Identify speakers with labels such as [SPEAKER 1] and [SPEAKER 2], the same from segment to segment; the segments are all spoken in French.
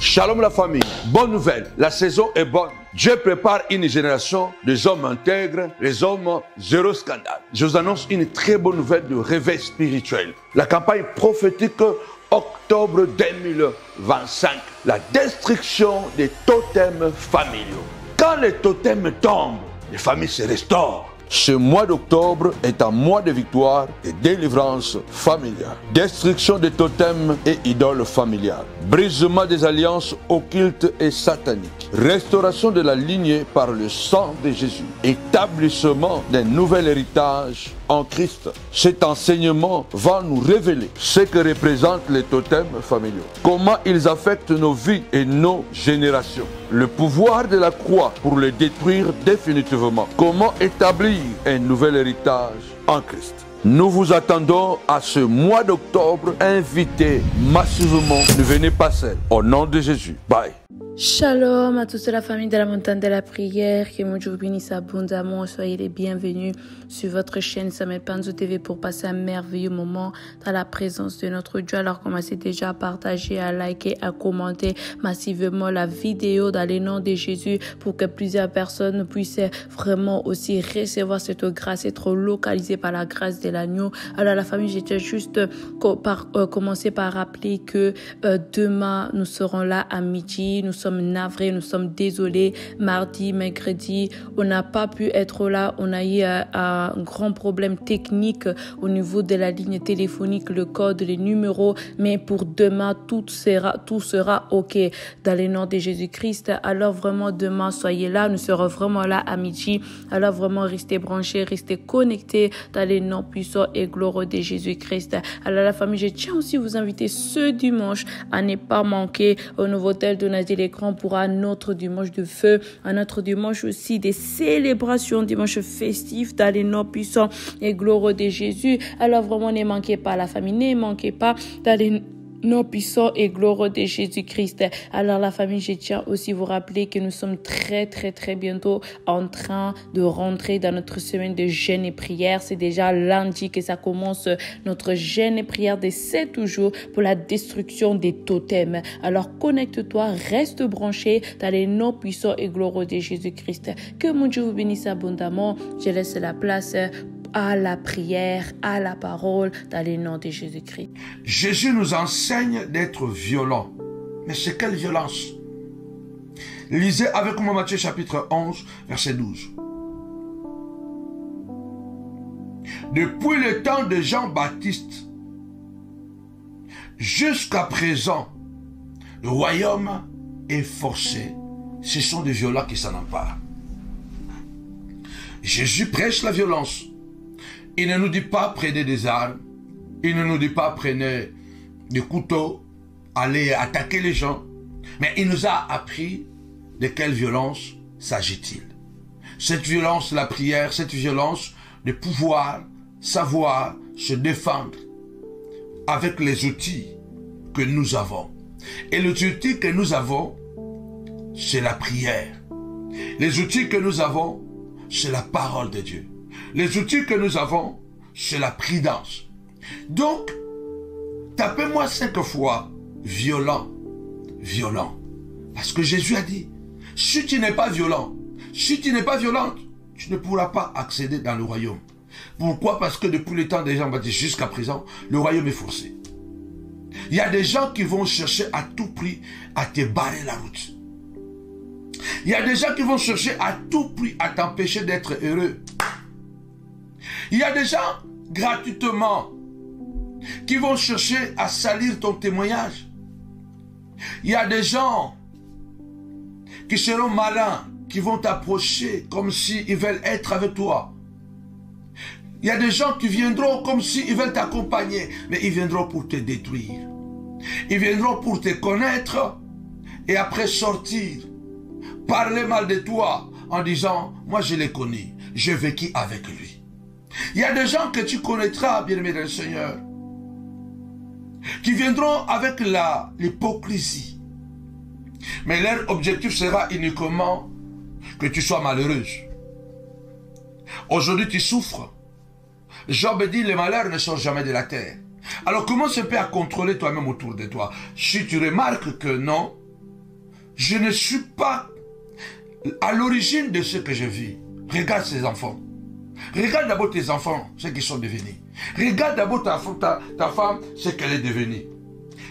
[SPEAKER 1] Shalom la famille, bonne nouvelle, la saison est bonne. Dieu prépare une génération des hommes intègres, les hommes zéro scandale. Je vous annonce une très bonne nouvelle de réveil spirituel. La campagne prophétique octobre 2025, la destruction des totems familiaux. Quand les totems tombent, les familles se restaurent. Ce mois d'octobre est un mois de victoire et délivrance familiale. Destruction des totems et idoles familiales. Brisement des alliances occultes et sataniques. Restauration de la lignée par le sang de Jésus. Établissement d'un nouvel héritage en Christ. Cet enseignement va nous révéler ce que représentent les totems familiaux. Comment ils affectent nos vies et nos générations. Le pouvoir de la croix pour les détruire définitivement. Comment établir un nouvel héritage en Christ. Nous vous attendons à ce mois d'octobre. Invitez massivement. Ne venez pas seul. Au nom de Jésus. Bye.
[SPEAKER 2] Shalom à toute la famille de la montagne de la prière, que mon Dieu vous bénisse abondamment, soyez les bienvenus sur votre chaîne Samuel Panzo TV pour passer un merveilleux moment dans la présence de notre Dieu. Alors commencez déjà à partager, à liker, à commenter massivement la vidéo dans le nom de Jésus pour que plusieurs personnes puissent vraiment aussi recevoir cette grâce, être localisées par la grâce de l'agneau. Alors la famille, j'étais juste commencer par rappeler que demain nous serons là à midi, nous sommes navrés, nous sommes désolés. Mardi, mercredi, on n'a pas pu être là. On a eu un grand problème technique au niveau de la ligne téléphonique, le code, les numéros. Mais pour demain, tout sera OK dans le nom de Jésus-Christ. Alors vraiment, demain, soyez là. Nous serons vraiment là à midi. Alors vraiment, restez branchés, restez connectés dans les noms puissants et glorieux de Jésus-Christ. Alors la famille, je tiens aussi à vous inviter ce dimanche à ne pas manquer au nouveau hôtel de Nadir l'écran pour un autre dimanche de feu, un autre dimanche aussi des célébrations, dimanche festif dans les noms puissants et glorieux de Jésus. Alors vraiment, ne manquez pas la famille, ne manquez pas dans les nom puissant et glorieux de Jésus-Christ. Alors la famille, je tiens aussi à vous rappeler que nous sommes très bientôt en train de rentrer dans notre semaine de jeûne et prière. C'est déjà lundi que ça commence notre jeûne et prière de 7 jours pour la destruction des totems. Alors connecte-toi, reste branché dans les noms puissants et glorieux de Jésus-Christ. Que mon Dieu vous bénisse abondamment. Je laisse la place à la prière, à la parole, dans le nom de Jésus-Christ.
[SPEAKER 1] Jésus nous enseigne d'être violent. Mais c'est quelle violence? Lisez avec moi Matthieu chapitre 11, verset 12. Depuis le temps de Jean-Baptiste jusqu'à présent, le royaume est forcé. Ce sont des violents qui s'en emparent. Jésus prêche la violence. Il ne nous dit pas prenez des armes. Il ne nous dit pas prenez des couteaux, allez attaquer les gens. Mais il nous a appris de quelle violence s'agit-il. Cette violence, la prière, cette violence de pouvoir savoir se défendre avec les outils que nous avons. Et les outils que nous avons, c'est la prière. Les outils que nous avons, c'est la parole de Dieu. Les outils que nous avons, c'est la prudence. Donc, tapez-moi 5 fois violent, violent. Parce que Jésus a dit, si tu n'es pas violent, si tu n'es pas violente, tu ne pourras pas accéder dans le royaume. Pourquoi? Parce que depuis le temps des Jean-Baptiste jusqu'à présent, le royaume est forcé. Il y a des gens qui vont chercher à tout prix à te barrer la route. Il y a des gens qui vont chercher à tout prix à t'empêcher d'être heureux. Il y a des gens, gratuitement, qui vont chercher à salir ton témoignage. Il y a des gens qui seront malins, qui vont t'approcher comme s'ils veulent être avec toi. Il y a des gens qui viendront comme s'ils veulent t'accompagner, mais ils viendront pour te détruire. Ils viendront pour te connaître et après sortir, parler mal de toi en disant, moi je l'ai connu, j'ai vécu avec lui. Il y a des gens que tu connaîtras, bien-aimé dans le Seigneur, qui viendront avec l'hypocrisie. Mais leur objectif sera uniquement que tu sois malheureuse. Aujourd'hui, tu souffres. Job dit, les malheurs ne sortent jamais de la terre. Alors commence un peu à contrôler toi-même autour de toi. Si tu remarques que non, Je ne suis pas à l'origine de ce que je vis. Regarde ces enfants. Regarde d'abord tes enfants, ce qu'ils sont devenus. Regarde d'abord ta femme, ce qu'elle est devenue.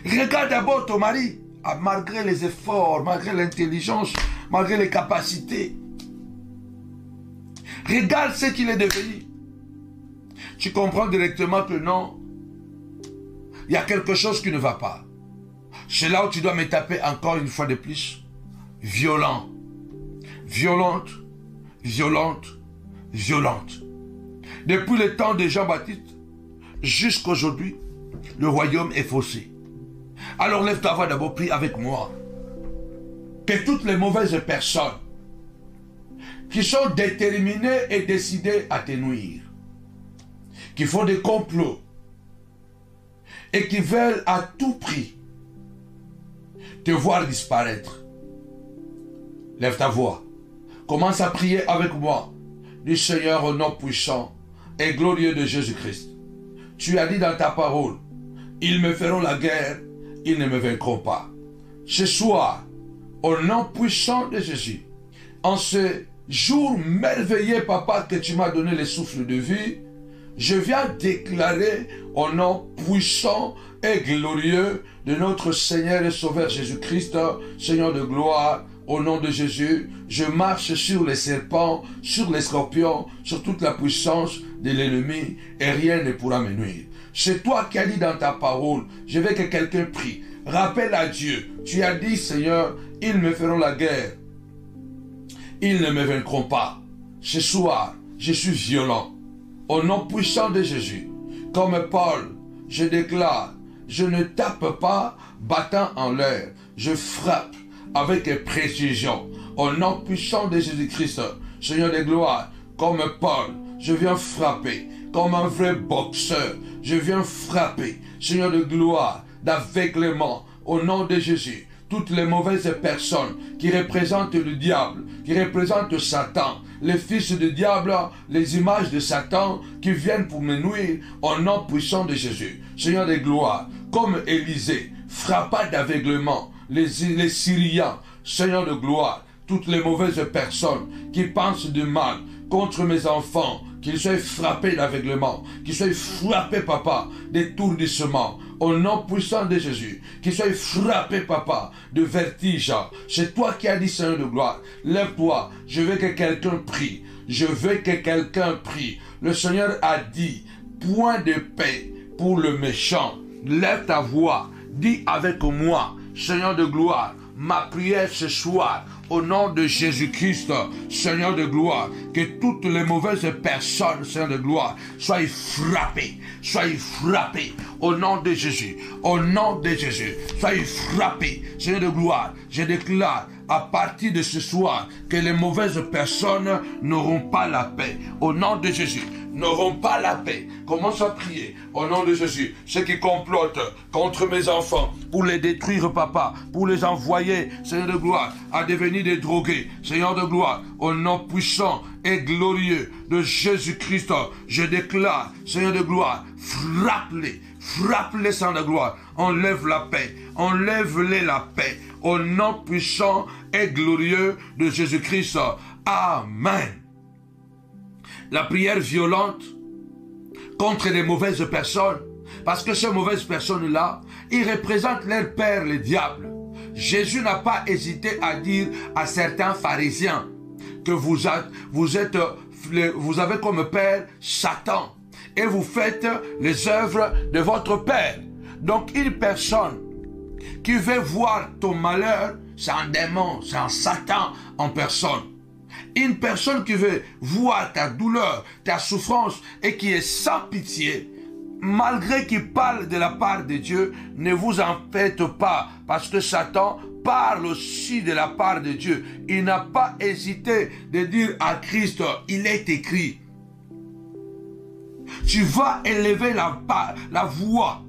[SPEAKER 1] Regarde d'abord ton mari, malgré les efforts, malgré l'intelligence, malgré les capacités. Regarde ce qu'il est devenu. Tu comprends directement que non, il y a quelque chose qui ne va pas. C'est là où tu dois me taper encore une fois de plus. Violent. Violente. Violente. Violente. Depuis le temps de Jean-Baptiste jusqu'à aujourd'hui, le royaume est faussé. Alors lève ta voix d'abord, prie avec moi. Que toutes les mauvaises personnes qui sont déterminées et décidées à te nuire, qui font des complots et qui veulent à tout prix te voir disparaître. Lève ta voix. Commence à prier avec moi. Du Seigneur au nom puissant et glorieux de Jésus-Christ. Tu as dit dans ta parole, ils me feront la guerre, ils ne me vaincront pas. Ce soir, au nom puissant de Jésus, en ce jour merveilleux, papa, que tu m'as donné le souffle de vie, je viens déclarer au nom puissant et glorieux de notre Seigneur et Sauveur Jésus-Christ, Seigneur de gloire, au nom de Jésus, je marche sur les serpents, sur les scorpions, sur toute la puissance de l'ennemi et rien ne pourra me nuire. C'est toi qui as dit dans ta parole, je veux que quelqu'un prie. Rappelle à Dieu, tu as dit Seigneur, ils me feront la guerre. Ils ne me vaincront pas. Ce soir, je suis violent. Au nom puissant de Jésus, comme Paul, je déclare, je ne tape pas battant en l'air, je frappe avec précision. Au nom puissant de Jésus-Christ, Seigneur de gloire, comme Paul, je viens frapper, comme un vrai boxeur, je viens frapper, Seigneur de gloire, d'aveuglement, au nom de Jésus. Toutes les mauvaises personnes qui représentent le diable, qui représentent Satan, les fils du diable, les images de Satan qui viennent pour me nuire, au nom puissant de Jésus. Seigneur de gloire, comme Élisée, frappa d'aveuglement les Syriens, Seigneur de gloire, toutes les mauvaises personnes qui pensent du mal contre mes enfants, qu'ils soient frappés d'aveuglement, qu'ils soient frappés, papa, d'étourdissement, au nom puissant de Jésus, qu'ils soient frappés, papa, de vertige. C'est toi qui as dit, Seigneur de gloire, lève-toi, je veux que quelqu'un prie, je veux que quelqu'un prie. Le Seigneur a dit, point de paix pour le méchant. Lève ta voix, dis avec moi, Seigneur de gloire, ma prière ce soir, au nom de Jésus-Christ, Seigneur de gloire, que toutes les mauvaises personnes, Seigneur de gloire, soient frappées, au nom de Jésus, au nom de Jésus, soient frappées, Seigneur de gloire, je déclare à partir de ce soir que les mauvaises personnes n'auront pas la paix, au nom de Jésus, n'auront pas la paix. Commence à prier au nom de Jésus. Ceux qui complotent contre mes enfants pour les détruire, papa, pour les envoyer, Seigneur de gloire, à devenir des drogués. Seigneur de gloire, au nom puissant et glorieux de Jésus-Christ, je déclare, Seigneur de gloire, frappe-les, Seigneur de gloire. Enlève la paix, enlève-les la paix. Au nom puissant et glorieux de Jésus-Christ. Amen. La prière violente contre les mauvaises personnes, parce que ces mauvaises personnes-là, ils représentent leur père, le diable. Jésus n'a pas hésité à dire à certains pharisiens que vous avez comme père Satan et vous faites les œuvres de votre père. Donc une personne qui veut voir ton malheur, c'est un démon, c'est un Satan en personne. Une personne qui veut voir ta douleur, ta souffrance et qui est sans pitié, malgré qu'il parle de la part de Dieu, ne vous en faites pas, parce que Satan parle aussi de la part de Dieu. Il n'a pas hésité de dire à Christ, il est écrit. Tu vas élever la voix,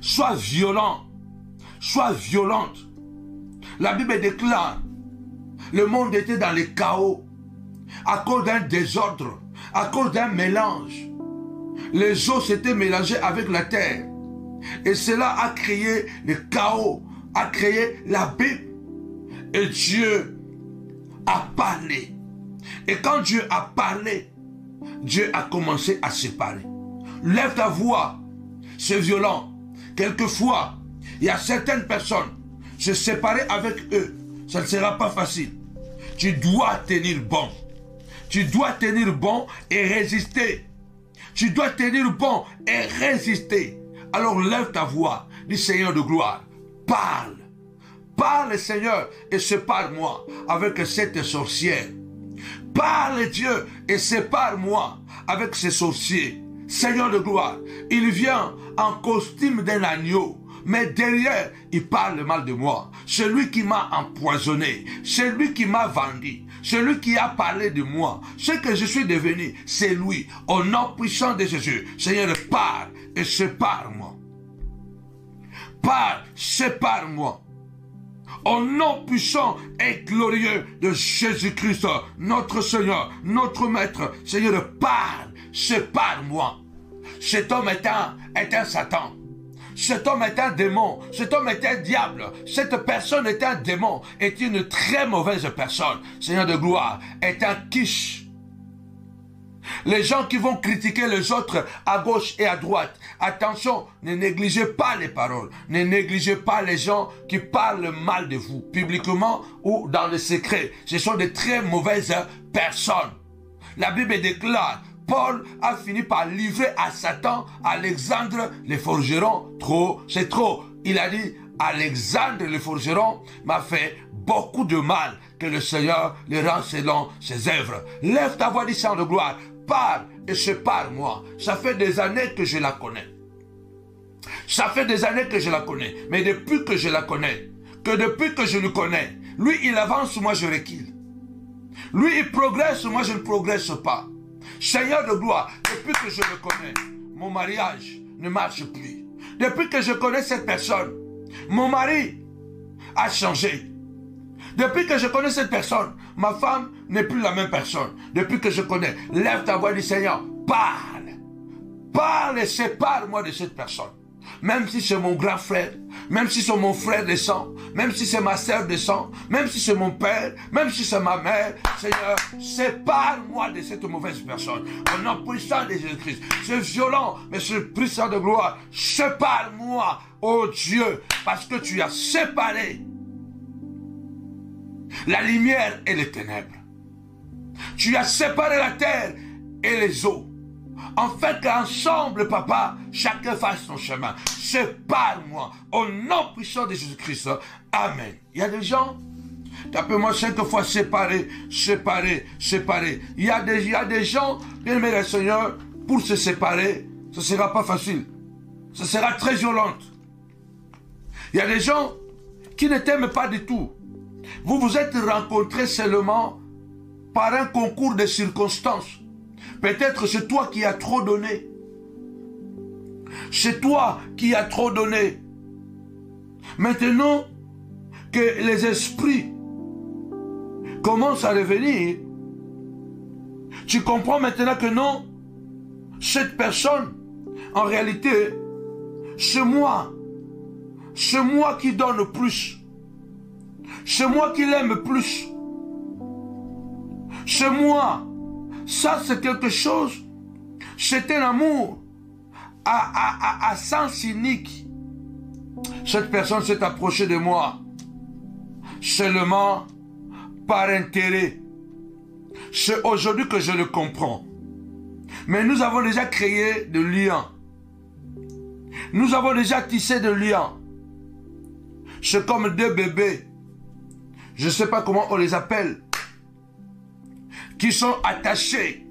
[SPEAKER 1] sois violent, sois violente. La Bible déclare, le monde était dans le chaos, à cause d'un désordre, à cause d'un mélange. Les eaux s'étaient mélangées avec la terre. Et cela a créé le chaos, a créé l'abîme. Et Dieu a parlé. Et quand Dieu a parlé, Dieu a commencé à séparer. Lève ta voix. C'est violent. Quelquefois, il y a certaines personnes, se séparer avec eux, ça ne sera pas facile. Tu dois tenir bon. Tu dois tenir bon et résister. Tu dois tenir bon et résister. Alors lève ta voix. Dis Seigneur de gloire, parle. Parle Seigneur et sépare-moi avec cette sorcière. Parle Dieu et sépare-moi avec ces sorciers. Seigneur de gloire, il vient en costume d'un agneau. Mais derrière, il parle mal de moi. Celui qui m'a empoisonné, celui qui m'a vendu, celui qui a parlé de moi, ce que je suis devenu, c'est lui. Au nom puissant de Jésus, Seigneur, parle et sépare-moi. Parle, sépare-moi. Au nom puissant et glorieux de Jésus-Christ, notre Seigneur, notre Maître, Seigneur, parle, sépare-moi. Cet homme est un Satan. Cet homme est un démon, cet homme est un diable, cette personne est un démon, est une très mauvaise personne. Seigneur de gloire, est un quiche. Les gens qui vont critiquer les autres à gauche et à droite, attention, ne négligez pas les paroles, ne négligez pas les gens qui parlent mal de vous, publiquement ou dans le secret. Ce sont de très mauvaises personnes. La Bible déclare, Paul a fini par livrer à Satan, Alexandre le forgeron, c'est trop. Il a dit, Alexandre le forgeron m'a fait beaucoup de mal, que le Seigneur le rend selon ses œuvres. Lève ta voix, dis Seigneur de gloire, parle et sépare-moi. Ça fait des années que je la connais. Ça fait des années que je la connais. Mais depuis que je la connais, depuis que je le connais, lui il avance, moi je recule. Lui il progresse, moi je ne progresse pas. Seigneur de gloire, depuis que je le connais, mon mariage ne marche plus. Depuis que je connais cette personne, mon mari a changé. Depuis que je connais cette personne, ma femme n'est plus la même personne. Depuis que je connais, lève ta voix, dis Seigneur, parle. Parle et sépare-moi de cette personne. Même si c'est mon grand frère, même si c'est mon frère de sang, même si c'est ma sœur de sang, même si c'est mon père, même si c'est ma mère, Seigneur, sépare-moi de cette mauvaise personne. Au nom puissant de Jésus-Christ. C'est violent, mais c'est puissant de gloire. Sépare-moi, oh Dieu, parce que tu as séparé la lumière et les ténèbres. Tu as séparé la terre et les eaux. En fait qu'ensemble, papa, chacun fasse son chemin. Sépare-moi. Au nom puissant de Jésus-Christ. Amen. Il y a des gens, tapez-moi 5 fois séparés, séparés, séparés. Il y a des gens, bien aimé le Seigneur, pour se séparer, ce ne sera pas facile. Ce sera très violent. Il y a des gens qui ne t'aiment pas du tout. Vous vous êtes rencontrés seulement par un concours de circonstances. Peut-être c'est toi qui as trop donné. C'est toi qui as trop donné. Maintenant que les esprits commencent à revenir, tu comprends maintenant que non, cette personne, en réalité, c'est moi. C'est moi qui donne plus. C'est moi qui l'aime plus. C'est moi. Ça, c'est quelque chose. C'est un amour à sens unique. Cette personne s'est approchée de moi seulement par intérêt. C'est aujourd'hui que je le comprends. Mais nous avons déjà créé de liens. Nous avons déjà tissé de liens. C'est comme deux bébés. Je ne sais pas comment on les appelle. Qui sont attachés.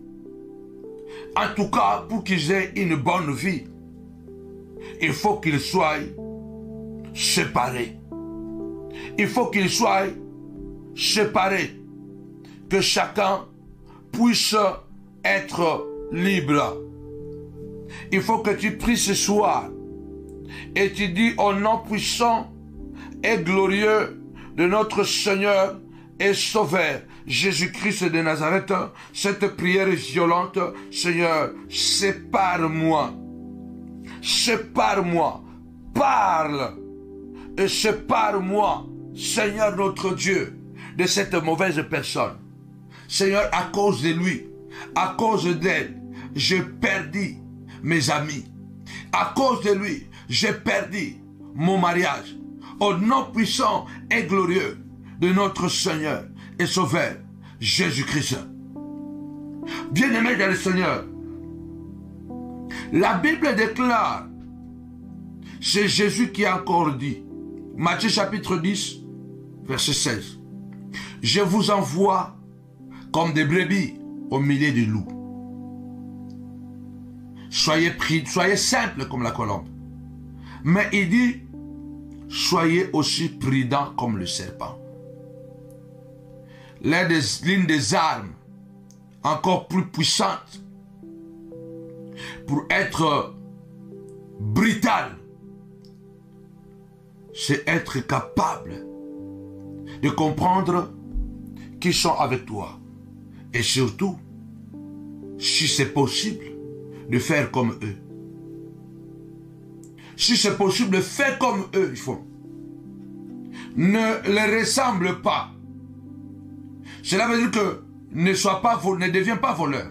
[SPEAKER 1] En tout cas, pour qu'ils aient une bonne vie, il faut qu'ils soient séparés. Il faut qu'ils soient séparés. Que chacun puisse être libre. Il faut que tu pries ce soir et tu dis au nom puissant et glorieux de notre Seigneur et Sauveur Jésus-Christ de Nazareth, cette prière violente, Seigneur, sépare-moi, sépare-moi, parle et sépare-moi, Seigneur notre Dieu, de cette mauvaise personne. Seigneur, à cause de lui, à cause d'elle, j'ai perdu mes amis. À cause de lui, j'ai perdu mon mariage. Au nom puissant et glorieux de notre Seigneur et Sauveur, Jésus-Christ. Bien-aimés dans le Seigneur, la Bible déclare, c'est Jésus qui a encore dit, Matthieu chapitre 10, verset 16, « Je vous envoie comme des brebis au milieu des loups. Soyez simples comme la colombe. » Mais il dit, soyez aussi prudents comme le serpent. L'une des armes encore plus puissantes pour être brutal, c'est être capable de comprendre qui sont avec toi. Et surtout, si c'est possible, de faire comme eux. Si c'est possible, de faire comme eux, ils font. Ne les ressemble pas. Cela veut dire que ne deviens pas voleur.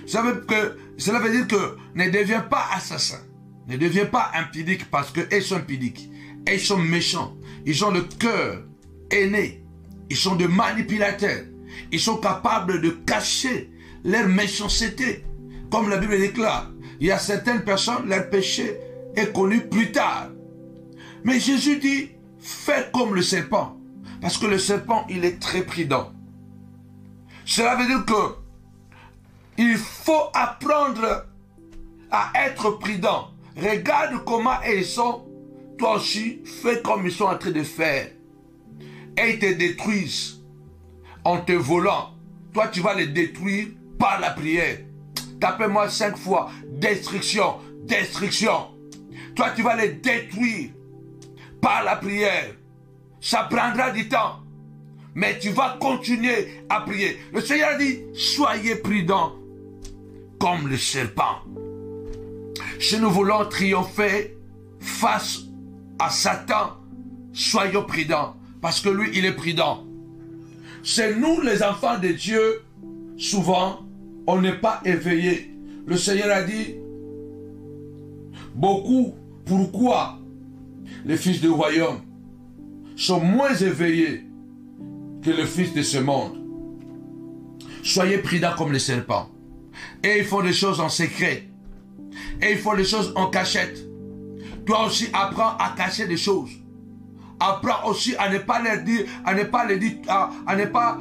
[SPEAKER 1] Cela veut dire que ne deviens pas assassin. Ne deviens pas impudique parce qu'ils sont impudiques. Ils sont méchants. Ils ont le cœur aîné. Ils sont des manipulateurs. Ils sont capables de cacher leur méchanceté. Comme la Bible déclare, il y a certaines personnes, leur péché est connu plus tard. Mais Jésus dit, fais comme le serpent. Parce que le serpent, il est très prudent. Cela veut dire que il faut apprendre à être prudent. Regarde comment ils sont. Toi aussi, fais comme ils sont en train de faire. Et ils te détruisent en te volant. Toi, tu vas les détruire par la prière. Tapez-moi 5 fois. Destruction, destruction. Toi, tu vas les détruire par la prière. Ça prendra du temps. Mais tu vas continuer à prier. Le Seigneur dit, soyez prudents comme le serpent. Si nous voulons triompher face à Satan, soyons prudents. Parce que lui, il est prudent. C'est nous, les enfants de Dieu, souvent, on n'est pas éveillés. Le Seigneur a dit, beaucoup, pourquoi les fils du royaume sont moins éveillés que les fils de ce monde? Soyez prudents comme les serpents. Et ils font des choses en secret. Et ils font des choses en cachette. Toi aussi, apprends à cacher des choses. Apprends aussi à ne pas leur dire, à ne pas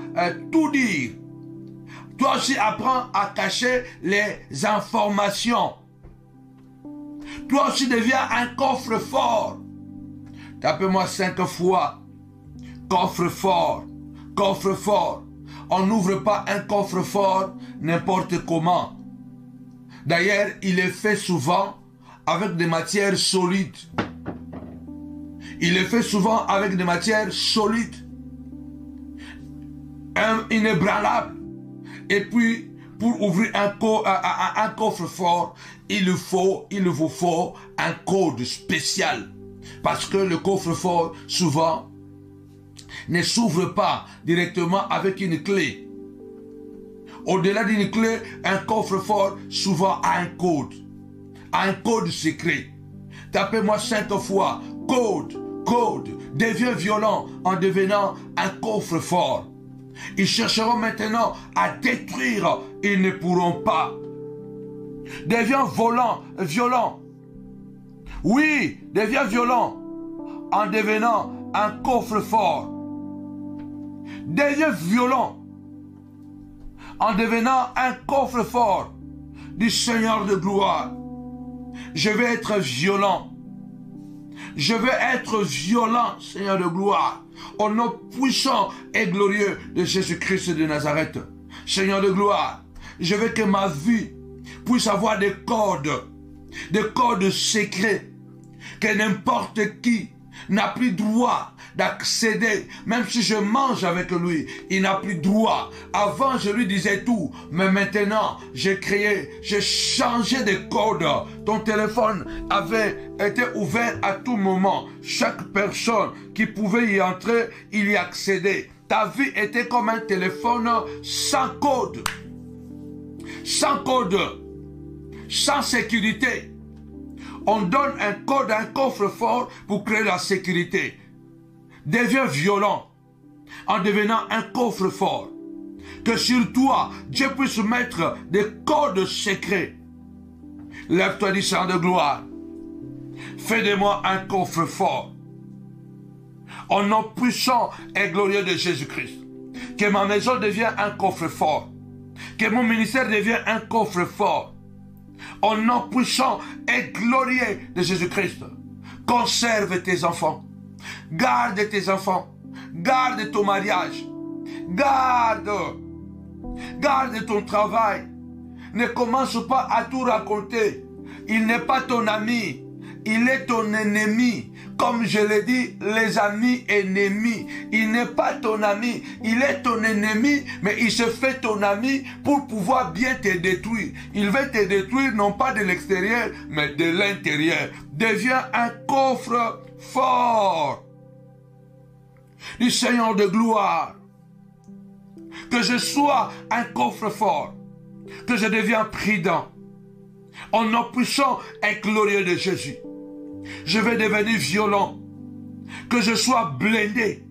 [SPEAKER 1] tout dire. Toi aussi, apprends à cacher les informations. Toi aussi, deviens un coffre-fort. Tapez-moi 5 fois. Coffre-fort. Coffre-fort. On n'ouvre pas un coffre-fort n'importe comment. D'ailleurs, il est fait souvent avec des matières solides. Il est fait souvent avec des matières solides. Inébranlables. Et puis, pour ouvrir un coffre-fort, il vous faut un code spécial. Parce que le coffre-fort, souvent, ne s'ouvre pas directement avec une clé. Au-delà d'une clé, un coffre-fort, souvent, a un code. Un code secret. Tapez-moi 5 fois. Code, code. Deviens violent en devenant un coffre-fort. Ils chercheront maintenant à détruire. Ils ne pourront pas. Deviens violent. Oui, deviens violent en devenant un coffre-fort. Deviens violent en devenant un coffre-fort du Seigneur de gloire. Je vais être violent. Je vais être violent, Seigneur de gloire, au nom puissant et glorieux de Jésus-Christ de Nazareth. Seigneur de gloire, je veux que ma vie puisse avoir des codes secrets, que n'importe qui n'a plus droit d'accéder, même si je mange avec lui, il n'a plus droit. Avant, je lui disais tout, mais maintenant, j'ai changé de code. Ton téléphone avait été ouvert à tout moment. Chaque personne qui pouvait y entrer, il y accédait. Ta vie était comme un téléphone sans code. Sans code. Sans sécurité. On donne un code, un coffre-fort pour créer la sécurité. Deviens violent en devenant un coffre-fort. Que sur toi, Dieu puisse mettre des codes secrets. Lève-toi, dis Seigneur de gloire. Fais de moi un coffre-fort. Au nom puissant et glorieux de Jésus-Christ. Que ma maison devienne un coffre-fort. Que mon ministère devienne un coffre-fort. Au nom puissant et glorieux de Jésus-Christ. Conserve tes enfants. Garde tes enfants. Garde ton mariage. Garde ton travail. Ne commence pas à tout raconter. Il n'est pas ton ami. Il est ton ennemi. Comme je l'ai dit, les amis ennemis. Il n'est pas ton ami. Il est ton ennemi, mais il se fait ton ami pour pouvoir bien te détruire. Il veut te détruire non pas de l'extérieur, mais de l'intérieur. Deviens un coffre fort du Seigneur de gloire. Que je sois un coffre fort. Que je devienne prudent. Au nom puissant et glorieux de Jésus. Je vais devenir violent. Que je sois blindé.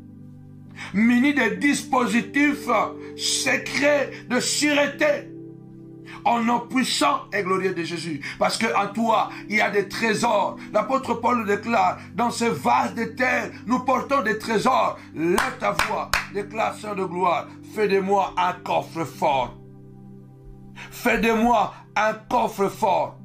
[SPEAKER 1] Muni de dispositifs secrets de sûreté. Au nom puissant et glorieux de Jésus. Parce qu'en toi, il y a des trésors. L'apôtre Paul le déclare. Dans ce vase de terre, nous portons des trésors. Lève ta voix. Déclare Seigneur de gloire. Fais de moi un coffre fort. Fais de moi un coffre fort.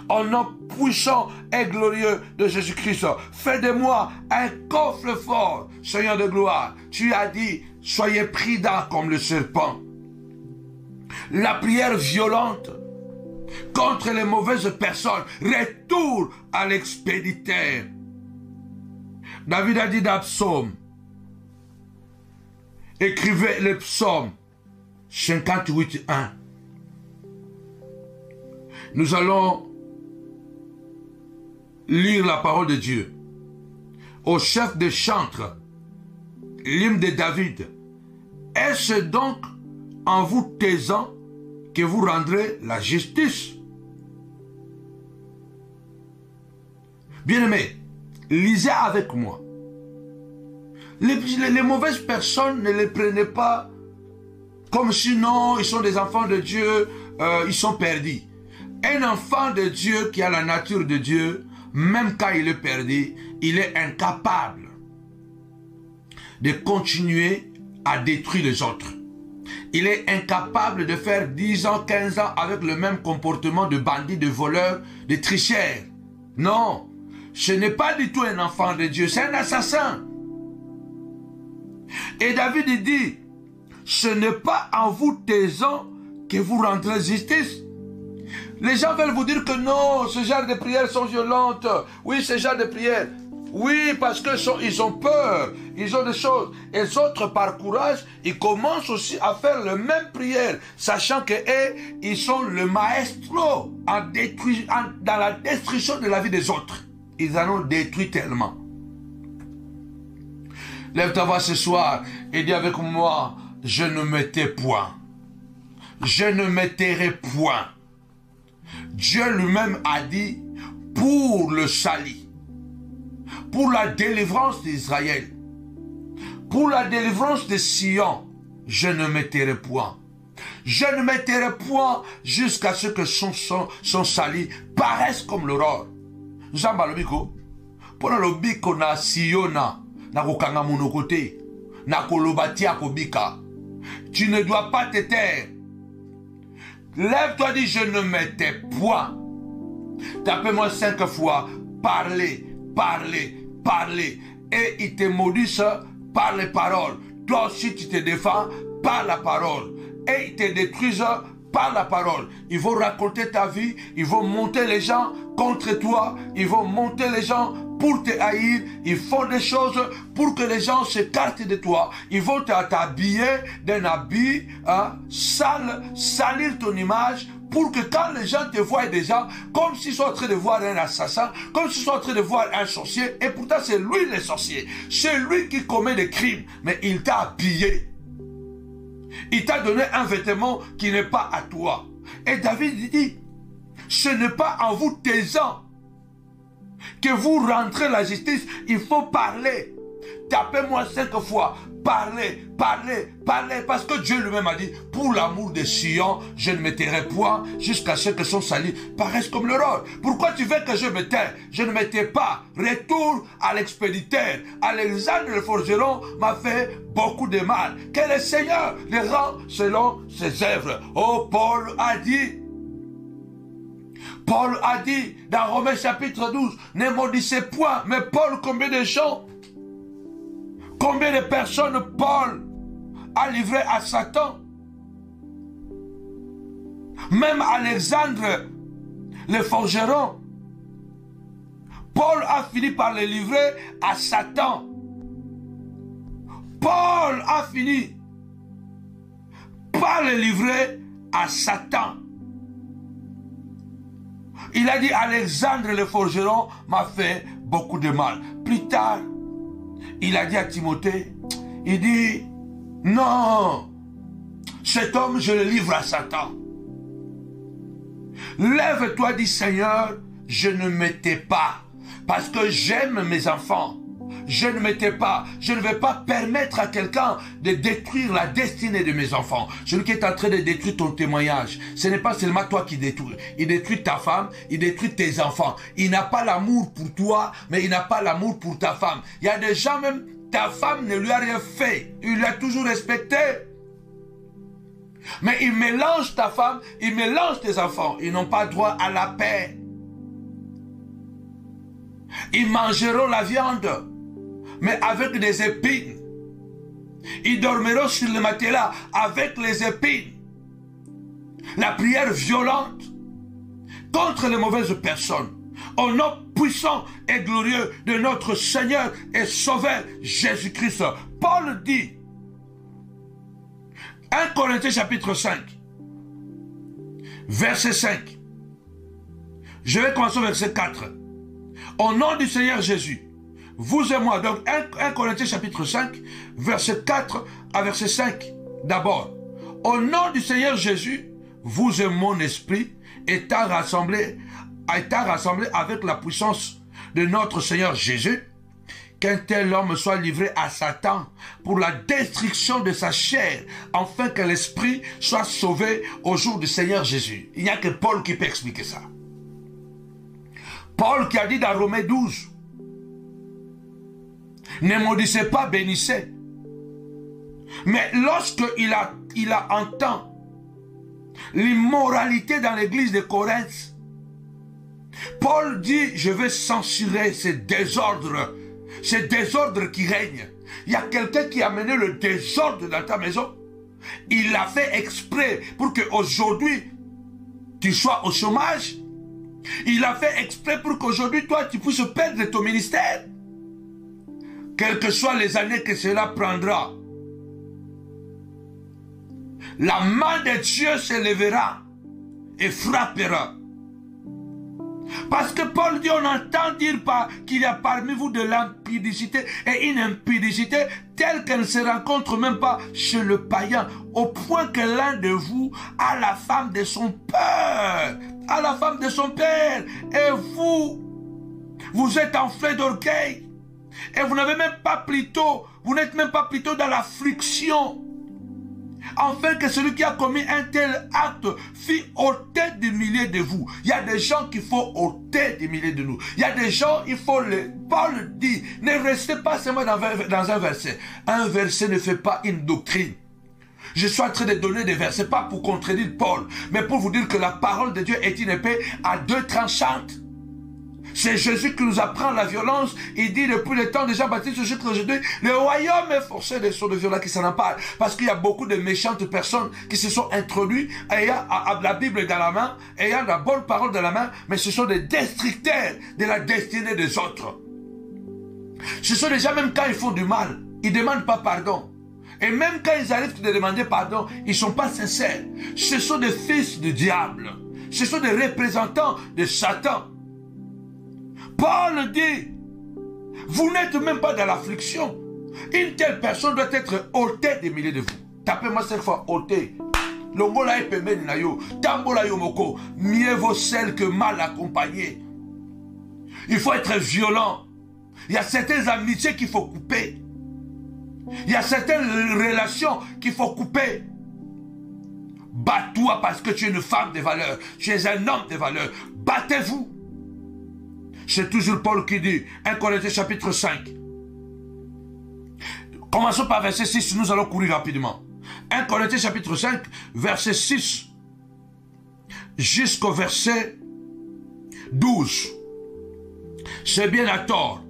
[SPEAKER 1] Au nom puissant et glorieux de Jésus-Christ. Fais de moi un coffre fort. Seigneur de gloire. Tu as dit, soyez prudents comme le serpent. La prière violente contre les mauvaises personnes. Retour à l'expéditeur. David a dit dans psaume. Écrivez le psaume 58.1. Nous allons lire la parole de Dieu. Au chef des chantres, l'hymne de David. Est-ce donc en vous taisant que vous rendrez la justice? Bien-aimés, lisez avec moi. Les mauvaises personnes, ne les prenez pas comme si non, ils sont des enfants de Dieu, ils sont perdus. Un enfant de Dieu qui a la nature de Dieu, même quand il est perdu, il est incapable de continuer à détruire les autres. Il est incapable de faire 10 ans, 15 ans avec le même comportement de bandit, de voleur, de tricheur. Non, ce n'est pas du tout un enfant de Dieu, c'est un assassin. Et David dit, ce n'est pas en vous taisant que vous rendrez justice. Les gens veulent vous dire que non, ce genre de prières sont violentes. Oui, ce genre de prières. Oui, parce qu'ils ont peur, ils ont des choses. Et les autres, par courage, ils commencent aussi à faire la même prière, sachant qu'ils sont le maestro dans la destruction de la vie des autres. Ils en ont détruit tellement. Lève ta voix ce soir et dis avec moi, je ne me tais point. Je ne me tairai point. Dieu lui-même a dit, pour le salut, pour la délivrance d'Israël, pour la délivrance de Sion, je ne me tairai point. Je ne me tairai point jusqu'à ce que son salut paraisse comme l'aurore. Zamba lobiko, pour le lobiko na Siona, na kokanga monokote, na kolobatia kobika. Tu ne dois pas te taire. Lève-toi, dis, je ne me tais point. Tapez-moi 5 fois. Parlez, parlez, parlez. Et ils te maudissent par les paroles. Toi aussi, tu te défends par la parole. Et ils te détruisent par la parole. Ils vont raconter ta vie. Ils vont monter les gens contre toi, ils vont monter les gens pour te haïr, ils font des choses pour que les gens s'écartent de toi. Ils vont t'habiller d'un habit sale, salir ton image, pour que quand les gens te voient déjà, comme s'ils sont en train de voir un assassin, comme s'ils sont en train de voir un sorcier, et pourtant c'est lui le sorcier, c'est lui qui commet des crimes, mais il t'a habillé. Il t'a donné un vêtement qui n'est pas à toi. Et David dit, ce n'est pas en vous taisant que vous rentrez la justice, il faut parler. Tapez-moi 5 fois. Parlez, parlez, parlez. Parce que Dieu lui-même a dit, pour l'amour de Sion, je ne me tairai point jusqu'à ce que son salut paraisse comme l'aurore. Pourquoi tu veux que je me taise? Je ne me tais pas. Retour à l'expéditeur. Alexandre le forgeron m'a fait beaucoup de mal. Que le Seigneur les rend selon ses œuvres. Oh, Paul a dit dans Romains chapitre 12, ne maudissez point. Mais Paul, combien de gens, combien de personnes Paul a livré à Satan? Même Alexandre le forgeron, Paul a fini par le livrer à Satan. Paul a fini par le livrer à Satan. Il a dit, Alexandre le forgeron m'a fait beaucoup de mal. Plus tard, il a dit à Timothée, il dit, non, cet homme, je le livre à Satan. Lève-toi, dit Seigneur, je ne me tais pas, parce que j'aime mes enfants. Je ne me tais pas. Je ne vais pas permettre à quelqu'un de détruire la destinée de mes enfants. Celui qui est en train de détruire ton témoignage, ce n'est pas seulement toi qui détruis. Il détruit ta femme, il détruit tes enfants. Il n'a pas l'amour pour toi, mais il n'a pas l'amour pour ta femme. Il y a des gens même, ta femme ne lui a rien fait. Il l'a toujours respecté. Mais il mélange ta femme, il mélange tes enfants. Ils n'ont pas droit à la paix. Ils mangeront la viande, mais avec des épines. Ils dormiront sur le matelas avec les épines. La prière violente contre les mauvaises personnes. Au nom puissant et glorieux de notre Seigneur et Sauveur Jésus-Christ. Paul dit, 1 Corinthiens chapitre 5, verset 5. Je vais commencer au verset 4. Au nom du Seigneur Jésus, vous et moi, donc 1 Corinthiens chapitre 5, verset 4 à verset 5. D'abord, au nom du Seigneur Jésus, vous et mon esprit étant rassemblés avec la puissance de notre Seigneur Jésus, qu'un tel homme soit livré à Satan pour la destruction de sa chair, afin que l'esprit soit sauvé au jour du Seigneur Jésus. Il n'y a que Paul qui peut expliquer ça. Paul qui a dit dans Romains 12, ne maudissez pas, bénissez. Mais lorsqu'il a entendu l'immoralité dans l'église de Corinthe, Paul dit, je vais censurer ces désordres qui règnent. Il y a quelqu'un qui a amené le désordre dans ta maison. Il l'a fait exprès pour qu'aujourd'hui, tu sois au chômage. Il l'a fait exprès pour qu'aujourd'hui, toi, tu puisses perdre ton ministère. Quelles que soient les années que cela prendra, la main de Dieu se lèvera et frappera. Parce que Paul dit, on entend dire qu'il y a parmi vous de l'impudicité et une impudicité telle qu'elle ne se rencontre même pas chez le païen, au point que l'un de vous a la femme de son père, et vous êtes enflé d'orgueil, et vous n'avez même pas plutôt, vous n'êtes même pas plutôt dans l'affliction. Afin que celui qui a commis un tel acte fût ôté des milliers de vous. Il y a des gens qu'il faut ôter des milliers de nous. Il y a des gens, il faut les... Paul dit, ne restez pas seulement dans un verset. Un verset ne fait pas une doctrine. Je suis en train de donner des versets, pas pour contredire Paul, mais pour vous dire que la parole de Dieu est une épée à deux tranchantes. C'est Jésus qui nous apprend la violence. Il dit depuis le temps de Jean-Baptiste jusqu'à aujourd'hui, le royaume est forcé des sourds de violence qui s'en emparent. Parce qu'il y a beaucoup de méchantes personnes qui se sont introduites ayant la Bible dans la main, ayant la bonne parole dans la main, mais ce sont des destructeurs de la destinée des autres. Ce sont des gens, même quand ils font du mal, ils ne demandent pas pardon. Et même quand ils arrivent à demander pardon, ils ne sont pas sincères. Ce sont des fils du diable. Ce sont des représentants de Satan. Paul dit, vous n'êtes même pas dans l'affliction. Une telle personne doit être ôtée des milliers de vous. Tapez-moi cette fois, ôtée. Longola et pemeni na yo, tambola yo moko, mieux vaut seul que mal accompagné. Il faut être violent. Il y a certaines amitiés qu'il faut couper. Il y a certaines relations qu'il faut couper. Bats-toi parce que tu es une femme de valeur. Tu es un homme de valeur. Battez-vous. C'est toujours Paul qui dit, 1 Corinthiens chapitre 5. Commençons par verset 6, nous allons courir rapidement. 1 Corinthiens chapitre 5, verset 6 jusqu'au verset 12. C'est bien à tort